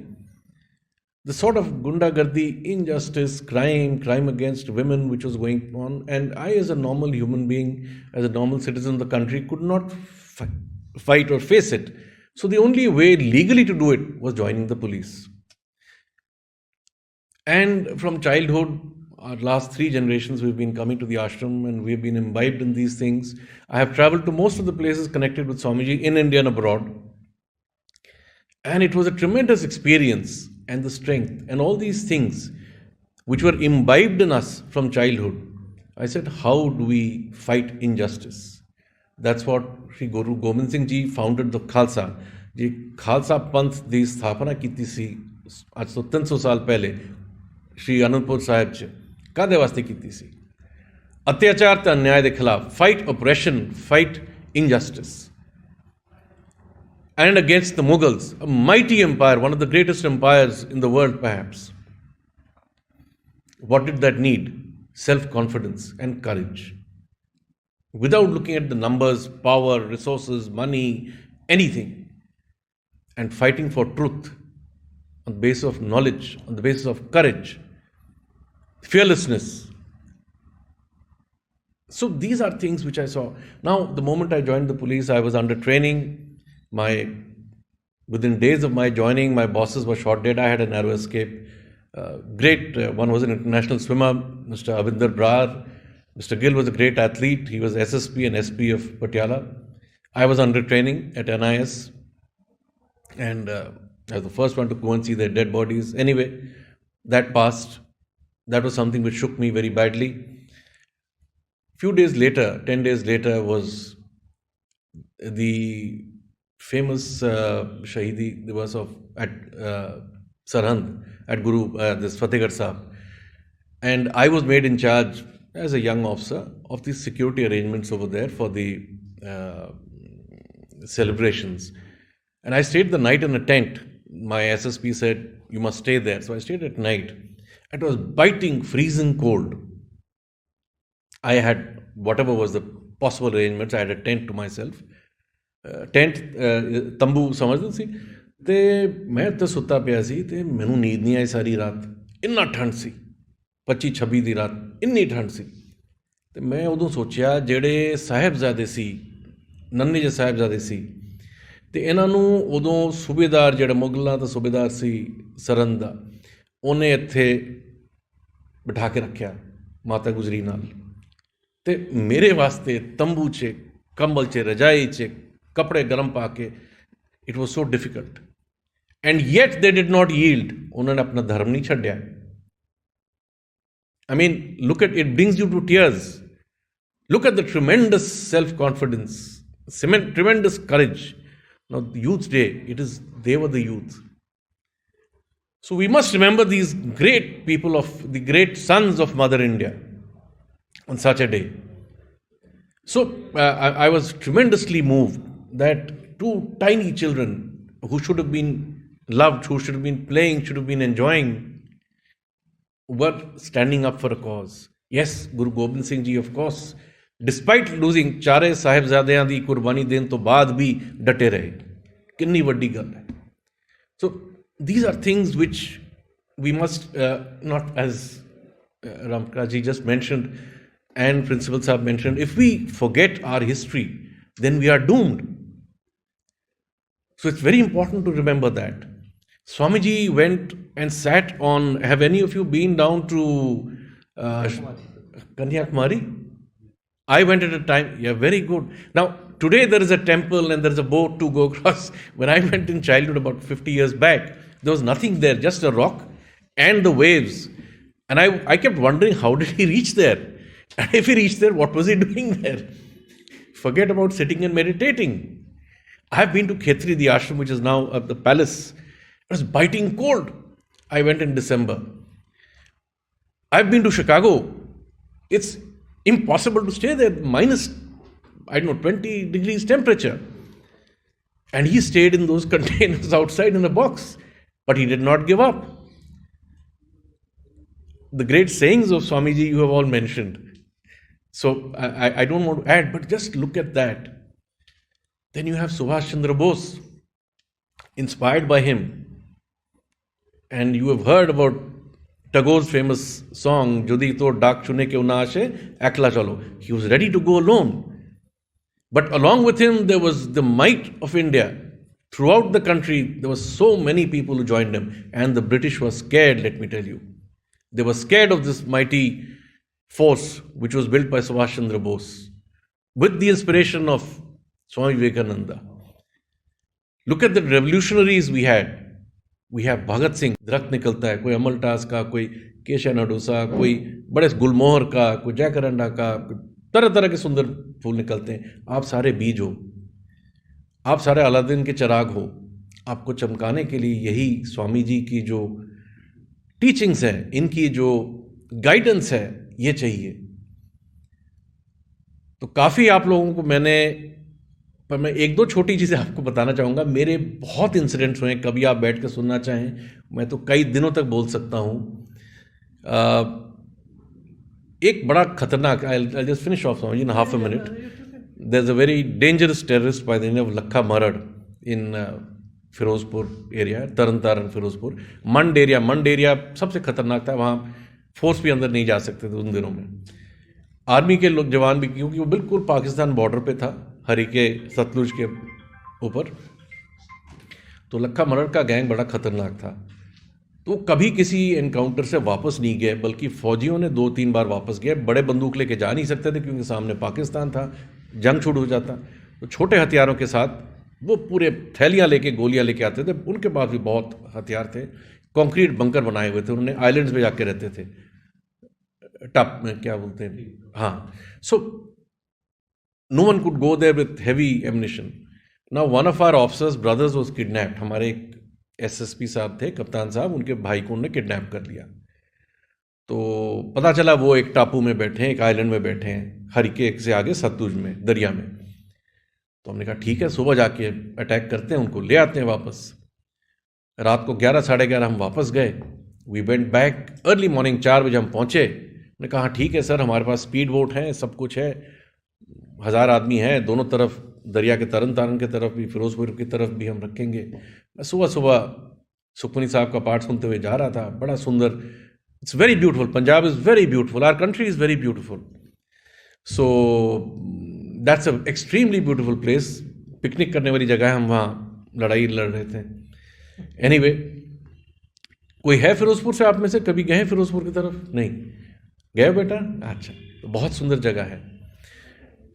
The sort of gundagardi, injustice, crime against women which was going on. And I, as a normal human being, as a normal citizen of the country, could not fight or face it. So the only way legally to do it was joining the police. And from childhood, our last 3 generations, we've been coming to the ashram and we've been imbibed in these things. I have traveled to most of the places connected with Swamiji in India and abroad. And it was a tremendous experience, and the strength and all these things which were imbibed in us from childhood. I said, how do we fight injustice? That's what Sri Guru Gobind Singh Ji founded the Khalsa. जी खालसा पंथ की स्थापना की सी आज तो 300 साल पहले श्री आनंदपुर साहिब च कादे वास्ते की सी अत्याचार ते अन्याय के खिलाफ fight operation fight injustice and against the Mughals, a mighty empire, one of the greatest empires in the world perhaps. What did that need? Self-confidence and courage. Without looking at the numbers, power, resources, money, anything. And fighting for truth on the basis of knowledge, on the basis of courage, fearlessness. So these are things which I saw. Now, the moment I joined the police, I was under training. Within days of my joining, my bosses were shot dead. I had a narrow escape. One was an international swimmer, Mr. Avinder Brar. Mr. Gill was a great athlete. He was SSP and SP of Patiala. I was under training at NIS. And I was the first one to go and see their dead bodies. Anyway, that passed. That was something which shook me very badly. Few days later, 10 days later, was the famous Shahidi Divas at Sarhand, at Guru, this Fatehgarh Sahib. And I was made in charge as a young officer of the security arrangements over there for the celebrations. And I stayed the night in a tent. My SSP said, you must stay there. So I stayed at night. It was biting, freezing cold. I had whatever was the possible arrangements. I had a tent to myself. Tambu ਸਮਝਦੇ ਸੀ ਤੇ ਮੈਂ ਤਾਂ ਸੁੱਤਾ ਪਿਆ ਸੀ ਤੇ ਮੈਨੂੰ ਨੀਂਦ ਨਹੀਂ ਆਈ ਸਾਰੀ ਰਾਤ ਇੰਨਾ ਠੰਡ ਸੀ 25 26 ਦੀ ਰਾਤ ਇੰਨੀ ਠੰਡ ਸੀ ਤੇ ਮੈਂ ਉਦੋਂ ਸੋਚਿਆ ਜਿਹੜੇ ਸਾਹਿਬਜ਼ਾਦੇ ਸੀ ਨੰਨੇ ਜਿਹੇ ਸਾਹਿਬਜ਼ਾਦੇ ਸੀ ਤੇ ਇਹਨਾਂ ਨੂੰ ਉਦੋਂ ਸੂਬੇਦਾਰ ਜਿਹੜਾ ਮੁਗਲਾਂ ਦਾ ਸੂਬੇਦਾਰ ਸੀ ਸਰਹੰਦ ਦਾ ਉਹਨੇ ਇੱਥੇ ਬਿਠਾ ਕੇ ਰੱਖਿਆ ਮਾਤਾ ਗੁਜਰੀ ਨਾਲ ਤੇ ਮੇਰੇ ਵਾਸਤੇ ਤੰਬੂ 'ਚ ਕੰਬਲ 'ਚ ਰਜਾਈ 'ਚ ਕੱਪੜੇ ਗਰਮ ਪਾ ਕੇ it was so difficult and yet they did not yield ਉਹਨਾਂ ਨੇ ਆਪਣਾ ਧਰਮ ਨਹੀਂ ਛੱਡਿਆ I mean, look at it, brings you to tears. Look at the tremendous self-confidence, tremendous courage. Now, the Youth Day, they were the youth. So we must remember these great people the great sons of Mother India on such a day. So I was tremendously moved that 2 tiny children who should have been loved, who should have been playing, should have been enjoying, were standing up for a cause. Yes, Guru Gobind Singh Ji, of course, despite losing ਚਾਰੇ ਸਾਹਿਬਜ਼ਾਦਿਆਂ ਦੀ ਕੁਰਬਾਨੀ ਦੇਣ ਤੋਂ ਬਾਅਦ ਵੀ ਡਟੇ ਰਹੇ ਕਿੰਨੀ ਵੱਡੀ ਗੱਲ ਹੈ so these are things which we must not, as Ramakrishna Ji just mentioned and Principal Sahib mentioned, if we forget our history then we are doomed. So it's very important to remember that. Swamiji went and sat on, have any of you been down to Kanyakumari? I went at a time, yeah, very good. Now, today there is a temple and there is a boat to go across. When I went in childhood about 50 years back, there was nothing there, just a rock and the waves. And I kept wondering, how did he reach there? And if he reached there, what was he doing there? Forget about sitting and meditating. I have been to Khetri, the ashram, which is now the palace. It was biting cold. I went in December. I've been to Chicago. It's impossible to stay there, minus, I don't know, 20 degrees temperature. And he stayed in those containers outside in a box. But he did not give up. The great sayings of Swamiji you have all mentioned. So I don't want to add, but just look at that. Then you have Subhash Chandra Bose, inspired by him. And you have heard about Tagore's famous song, Jodi to dak chune ke na ashe, ekla chalo. He was ready to go alone. But along with him, there was the might of India. Throughout the country, there were so many people who joined him. And the British were scared, let me tell you. They were scared of this mighty force which was built by Subhash Chandra Bose with the inspiration of Swami Vivekananda. Look at the revolutionaries we had. We have Bhagat Singh, दरख्त निकलता है, कोई अमलटास का, कोई केशा नाडोसा, कोई बड़े गुलमोहर का, कोई जयकरंडा का, तरह तरह के सुंदर फूल निकलते हैं. आप सारे बीज हो, आप सारे अलादीन के चिराग हो. आपको चमकाने के लिए यही स्वामी जी की जो टीचिंग्स हैं, इनकी जो गाइडेंस है, ये चाहिए. तो काफ़ी आप लोगों को पर मैं एक दो छोटी चीज़ें आपको बताना चाहूँगा. मेरे बहुत इंसिडेंट्स हुए हैं, कभी आप बैठ के सुनना चाहें मैं तो कई दिनों तक बोल सकता हूँ. एक बड़ा खतरनाक, I'll just finish off in half a minute. There's a very dangerous terrorist by the name of Lakha Marad in Ferozepur area, Tarn Taran Ferozepur. Mand area सबसे खतरनाक था. वहाँ फोर्स भी अंदर नहीं जा सकते थे उन दिनों में. आर्मी के लोग जवान भी, क्योंकि वो बिल्कुल पाकिस्तान बॉर्डर पे था, हरी के सतलुज के ऊपर. तो लक्खा मरड़ का गैंग बड़ा खतरनाक था. तो कभी किसी एनकाउंटर से वापस नहीं गए, बल्कि फौजियों ने 2-3 बार वापस गए. बड़े बंदूक लेके जा नहीं सकते थे क्योंकि सामने पाकिस्तान था, जंग शुरू हो जाता. तो छोटे हथियारों के साथ वो पूरे थैलियाँ लेके, गोलियाँ लेके आते थे. उनके पास भी बहुत हथियार थे. कंक्रीट बंकर बनाए हुए थे उन्होंने, आइलैंड्स में जाके रहते थे, टप में क्या बोलते हैं, हाँ. So no one could go there with heavy ammunition. Now one of our officers brothers was kidnapped. हमारे एक एसएसपी साहब थे, कप्तान साहब, उनके भाई को उन्होंने किडनैप कर लिया. तो पता चला वो एक टापू में बैठे हैं, एक आइलैंड में बैठे हैं, हरिके से आगे सतलुज में, दरिया में. तो हमने कहा ठीक है, सुबह जाके अटैक करते हैं, उनको ले आते हैं वापस. रात को 11-11:30 हम वापस गए. We went back early morning, 4 बजे हम पहुँचे. हमने कहा ठीक है सर, हमारे पास स्पीड बोट है, सब कुछ है, 1000 आदमी हैं, दोनों तरफ दरिया के तरन तारण की तरफ भी, फिरोजपुर की तरफ भी हम रखेंगे. मैं सुबह सुबह सुखमनी साहब का पाठ सुनते हुए जा रहा था. बड़ा सुंदर, it's very beautiful, Punjab is very beautiful, our country is very beautiful. So that's a extremely beautiful place. Picnic करने वाली जगह है. हम वहाँ लड़ाई लड़ रहे थे. एनीवे, कोई है फिरोजपुर से आप में से, कभी गए हैं फिरोजपुर की तरफ? नहीं गए बेटा? अच्छा, तो बहुत सुंदर जगह है.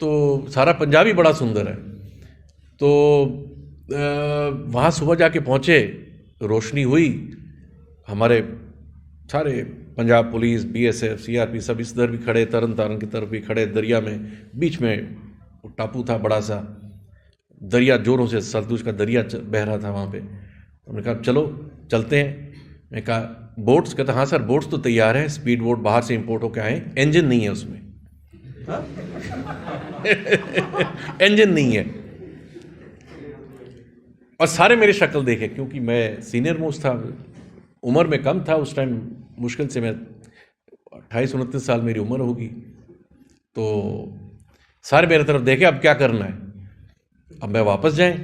तो सारा पंजाबी बड़ा सुंदर है. तो वहाँ सुबह जाके पहुँचे, रोशनी हुई. हमारे सारे पंजाब पुलिस, बीएसएफ, सीआरपी सब इस तरफ भी खड़े, तरन तारण की तरफ भी खड़े, दरिया में. बीच में टापू था बड़ा सा, दरिया जोरों से, सतलुज का दरिया बह रहा था वहाँ पे. हमने कहा चलो चलते हैं. मैं कहा बोट्स? कहता हाँ सर, बोट्स तो तैयार है, स्पीड बोट बाहर से इंपोर्ट होकर आए, इंजन नहीं है उसमें. इंजन नहीं है. और सारे मेरे शक्ल देखे, क्योंकि मैं सीनियर मोस्ट था, उम्र में कम था उस टाइम. मुश्किल से मैं 28-29 साल मेरी उम्र होगी. तो सारे मेरे तरफ देखे, अब क्या करना है, अब मैं वापस जाएं,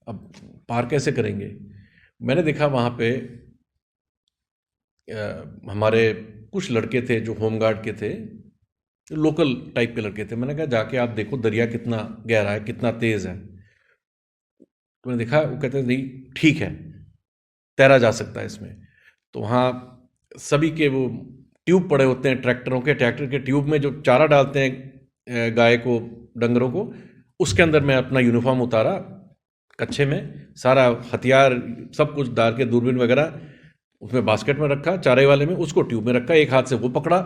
अब पार कैसे करेंगे. मैंने देखा वहाँ पे हमारे कुछ लड़के थे जो होमगार्ड के थे, लोकल टाइप के लड़के थे. मैंने कहा जाके आप देखो दरिया कितना गहरा है, कितना तेज़ है. तो मैंने देखा, वो कहते नहीं ठीक है, तैरा जा सकता है इसमें. तो वहाँ सभी के वो ट्यूब पड़े होते हैं ट्रैक्टर के ट्यूब में जो चारा डालते हैं गाय को, डंगरों को, उसके अंदर मैं अपना यूनिफॉर्म उतारा कच्छे में, सारा हथियार सब कुछ डाल के, दूरबीन वगैरह उसमें बास्केट में रखा, चारे वाले में, उसको ट्यूब में रखा, एक हाथ से वो पकड़ा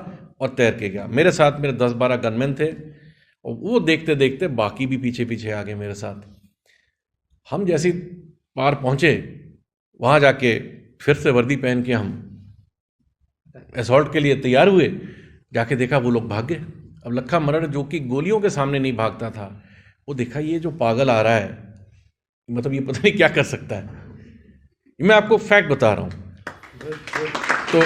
और तैर के गया। मेरे साथ मेरे 10-12 गनमैन थे और वो देखते देखते बाकी भी पीछे पीछे आ गए मेरे साथ। हम जैसे पार पहुंचे, वहाँ जाके फिर से वर्दी पहन के हम असॉल्ट के लिए तैयार हुए। जाके देखा वो लोग भाग गए। अब लखा मरण जो कि गोलियों के सामने नहीं भागता था, वो देखा ये जो पागल आ रहा है, मतलब ये पता नहीं क्या कर सकता है। मैं आपको फैक्ट बता रहा हूँ। तो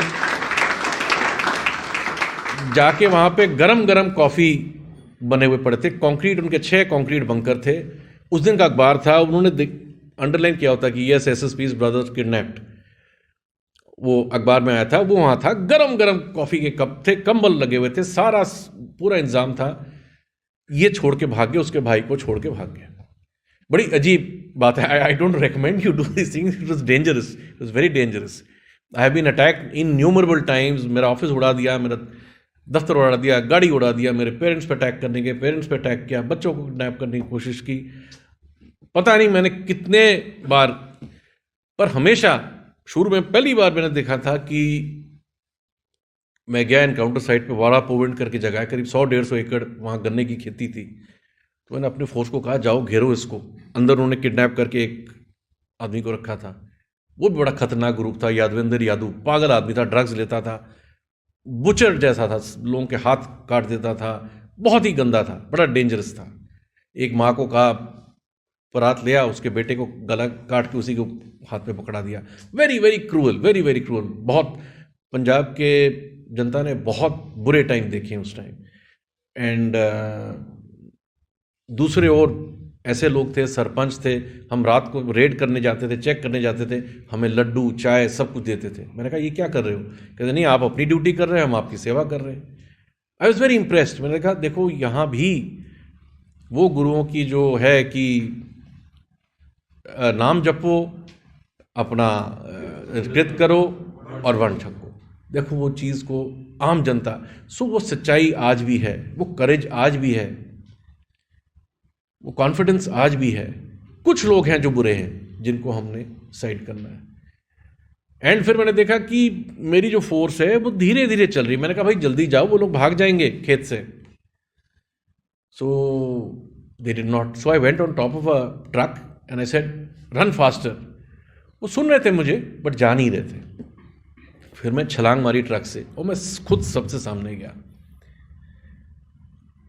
जाके वहाँ पे गरम गरम कॉफ़ी बने हुए पड़े थे, कंक्रीट, उनके 6 कंक्रीट बंकर थे। उस दिन का अखबार था, उन्होंने अंडरलाइन किया होता कि यस एसएसपीज ब्रदर्स किडनैप्ड, वो अखबार में आया था, वो वहाँ था। गरम गरम कॉफ़ी के कप थे, कंबल लगे हुए थे, सारा पूरा इंतजाम था। ये छोड़ के भाग गए, उसके भाई को छोड़ के भाग गए। बड़ी अजीब बात है। I don't recommend you do this things, it was dangerous, it was very dangerous. I have been attacked innumerable times. मेरा ऑफिस उड़ा दिया, मेरा दफ्तर उड़ा दिया, गाड़ी उड़ा दिया, मेरे पेरेंट्स पे अटैक करने के, पेरेंट्स पे अटैक किया, बच्चों को किडनैप करने की कोशिश की, पता नहीं मैंने कितने बार। पर हमेशा शुरू में पहली बार मैंने देखा था कि मैं गया एनकाउंटर साइट पे, वारा पोवेंट करके जगह है, करीब 100-150 एकड़ वहाँ गन्ने की खेती थी। तो मैंने अपने फोर्स को कहा जाओ घेरो इसको। अंदर उन्होंने किडनैप करके एक आदमी को रखा था। वो भी बड़ा खतरनाक ग्रुप था, यादवेंद्र यादव, पागल आदमी था, ड्रग्स लेता था, बुचर जैसा था, लोगों के हाथ काट देता था, बहुत ही गंदा था, बड़ा डेंजरस था। एक माँ को कहा परात लिया, उसके बेटे को गला काट के उसी को हाथ में पकड़ा दिया। Very very cruel, very very cruel. बहुत पंजाब के जनता ने बहुत बुरे टाइम देखे उस टाइम। एंड दूसरे ओर ऐसे लोग थे, सरपंच थे, हम रात को रेड करने जाते थे, चेक करने जाते थे, हमें लड्डू चाय सब कुछ देते थे। मैंने कहा ये क्या कर रहे हो? कहते नहीं आप अपनी ड्यूटी कर रहे हैं, हम आपकी सेवा कर रहे हैं। I was very impressed. मैंने कहा देखो यहाँ भी वो गुरुओं की जो है कि नाम जपो, अपना कृत करो और वर्ण छको। देखो वो चीज़ को आम जनता, सो वो सच्चाई आज भी है, वो करेज आज भी है, वो कॉन्फिडेंस आज भी है। कुछ लोग हैं जो बुरे हैं, जिनको हमने साइड करना है। एंड फिर मैंने देखा कि मेरी जो फोर्स है वो धीरे धीरे चल रही है। मैंने कहा भाई जल्दी जाओ, वो लोग भाग जाएंगे खेत से। So they did not. So I went on top of a truck and I said run faster. वो सुन रहे थे मुझे बट जा नहीं रहे थे। फिर मैं छलांग मारी ट्रक से और मैं खुद सबसे सामने गया,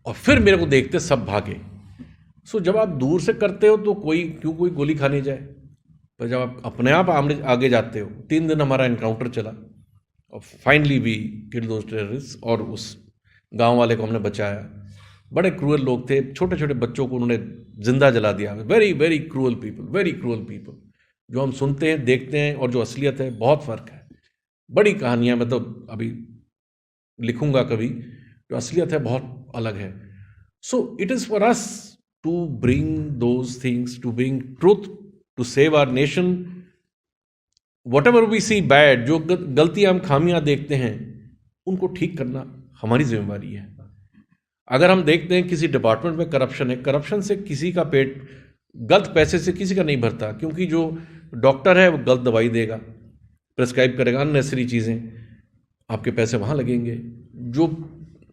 और फिर मेरे को देखते सब भागे। सो जब आप दूर से करते हो तो कोई गोली खा नहीं जाए, पर जब आप अपने आप आगे जाते हो। 3 दिन हमारा एनकाउंटर चला और finally we kill those terrorist, और उस गांव वाले को हमने बचाया। बड़े क्रूअल लोग थे, छोटे छोटे बच्चों को उन्होंने जिंदा जला दिया। Very very cruel people, very cruel people. जो हम सुनते हैं, देखते हैं और जो असलियत है, बहुत फ़र्क है। बड़ी कहानियाँ मैं तो अभी लिखूंगा कभी, जो असलियत है बहुत अलग है। So it is for us to bring those things, to bring truth, to save our nation. Whatever we see bad, जो गलतियां हम खामियां देखते हैं, उनको ठीक करना हमारी जिम्मेवारी है। अगर हम देखते हैं किसी डिपार्टमेंट में करप्शन है, करप्शन से किसी का पेट, गलत पैसे से किसी का नहीं भरता, क्योंकि जो डॉक्टर है वो गलत दवाई देगा, प्रिस्क्राइब करेगा अननेसेसरी चीज़ें, आपके पैसे वहाँ लगेंगे। जो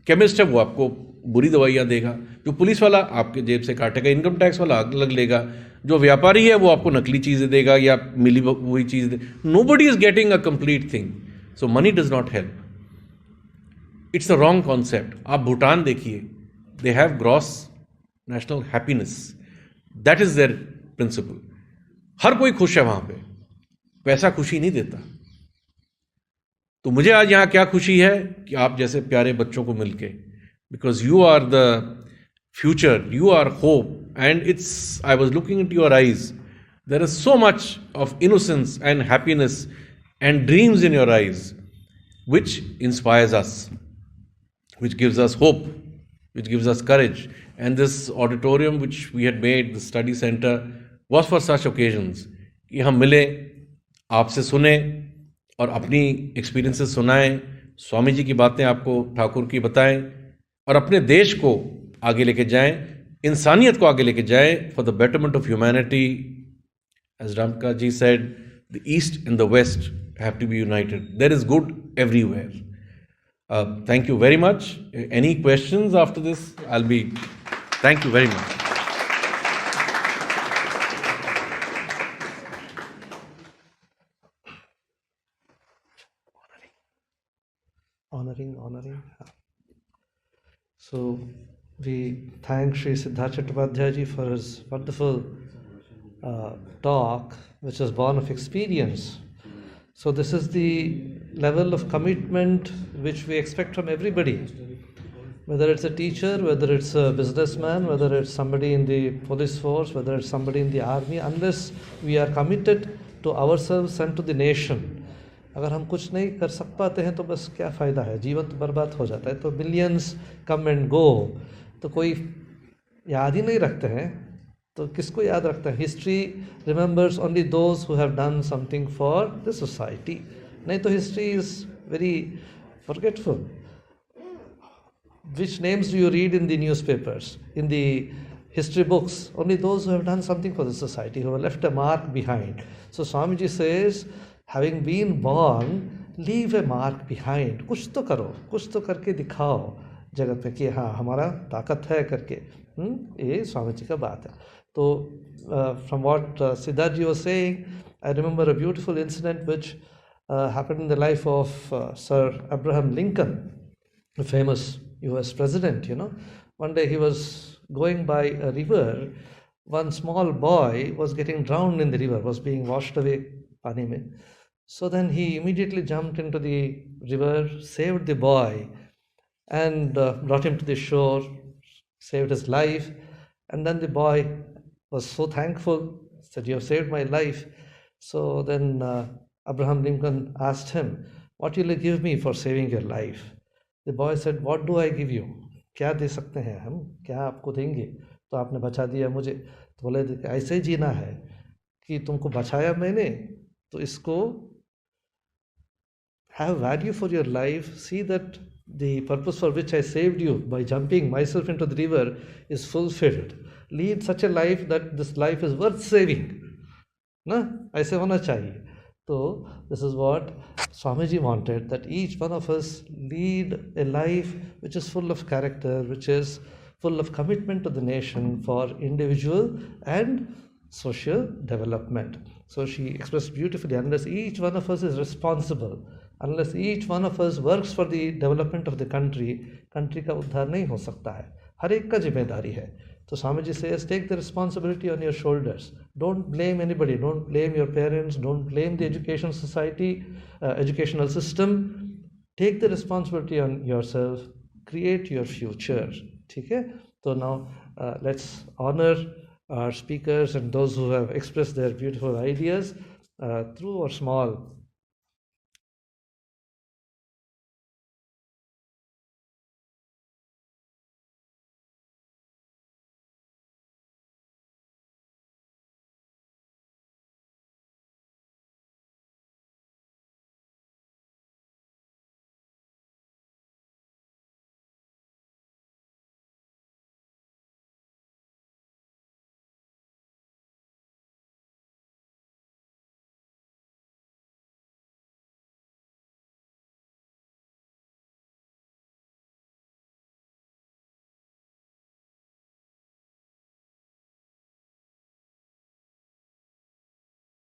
केमिस्ट है वो आपको बुरी दवाइयाँ देगा, जो पुलिस वाला आपके जेब से काटेगा, इनकम टैक्स वाला अलग लेगा, जो व्यापारी है वो आपको नकली चीज़ें देगा या मिली हुई चीज़ दे। Nobody is getting a complete thing, so money does not help. It's a wrong concept. आप भूटान देखिए, they have gross national happiness, that is their principle. हर कोई खुश है वहाँ पे, पैसा खुशी नहीं देता। तो मुझे आज यहाँ क्या खुशी है कि आप जैसे प्यारे बच्चों को मिलके, because you are the future, you are hope, and I was looking into your eyes, there is so much of innocence and happiness and dreams in your eyes, which inspires us, which gives us hope, which gives us courage. And this auditorium which we had made, the study center, was for such occasions, कि हम मिले, आपसे सुने और अपनी experiences सुनाएं, स्वामी जी की बातें आपको ठाकुर की बताएं, और अपने देश को आगे लेके जाएं, इंसानियत को आगे लेके जाएं for the betterment of humanity. As Ramka ji said, the East and the West have to be united. There is good everywhere. Thank you very much. Any questions after this? Thank you very much. Honoring. So we thank Sri Siddharth Chattopadhyay ji for his wonderful talk, which is born of experience. So this is the level of commitment which we expect from everybody, whether it's a teacher, whether it's a businessman, whether it's somebody in the police force, whether it's somebody in the army. Unless we are committed to ourselves and to the nation, अगर हम कुछ नहीं कर सक पाते हैं तो बस क्या फ़ायदा है, जीवन तो बर्बाद हो जाता है. तो मिलियंस कम एंड गो, तो कोई याद ही नहीं रखते हैं, तो किसको याद रखता है? History remembers only those who have done something for the society. नहीं तो history is very forgetful. Which names do you read in the newspapers, in the history books? Only those who have done something for the society, who have left a mark behind. So Swamiji says, having been born, leave a mark behind. कुछ तो करो, कुछ तो करके दिखाओ जगत पे कि हाँ हमारा ताकत है करके. ये स्वामी जी का बात है. तो from what Siddharth ji was saying, I remember a beautiful incident which happened in the life of Sir Abraham Lincoln, a famous US president, One day he was going by a river. One small boy was getting drowned in the river, was being washed away pani mein. So then he immediately jumped into the river, saved the boy, and brought him to the shore, saved his life. And then the boy was so thankful, said, "You have saved my life." So then Abraham Lincoln asked him, "What will you give me for saving your life?" The boy said, "What do I give you?" क्या दे सकते हैं हम, क्या आपको देंगे? तो आपने बचा दिया मुझे. तो बोले ऐसे ही जीना है कि तुमको बचाया मैंने, तो इसको have value for your life. See that the purpose for which I saved you by jumping myself into the river is fulfilled. Lead such a life that this life is worth saving. ना ऐसे होना चाहिए. So this is what Swamiji wanted, that each one of us lead a life which is full of character, which is full of commitment to the nation for individual and social development. So she expressed beautifully, unless each one of us is responsible, unless each one of us works for the development of the country, country का उद्धार नहीं हो सकता है. हर एक का जिम्मेदारी है. So Swamiji says, take the responsibility on your shoulders. Don't blame anybody. Don't blame your parents. Don't blame the education society, educational system. Take the responsibility on yourself. Create your future. ठीक है? So now let's honor our speakers and those who have expressed their beautiful ideas through our small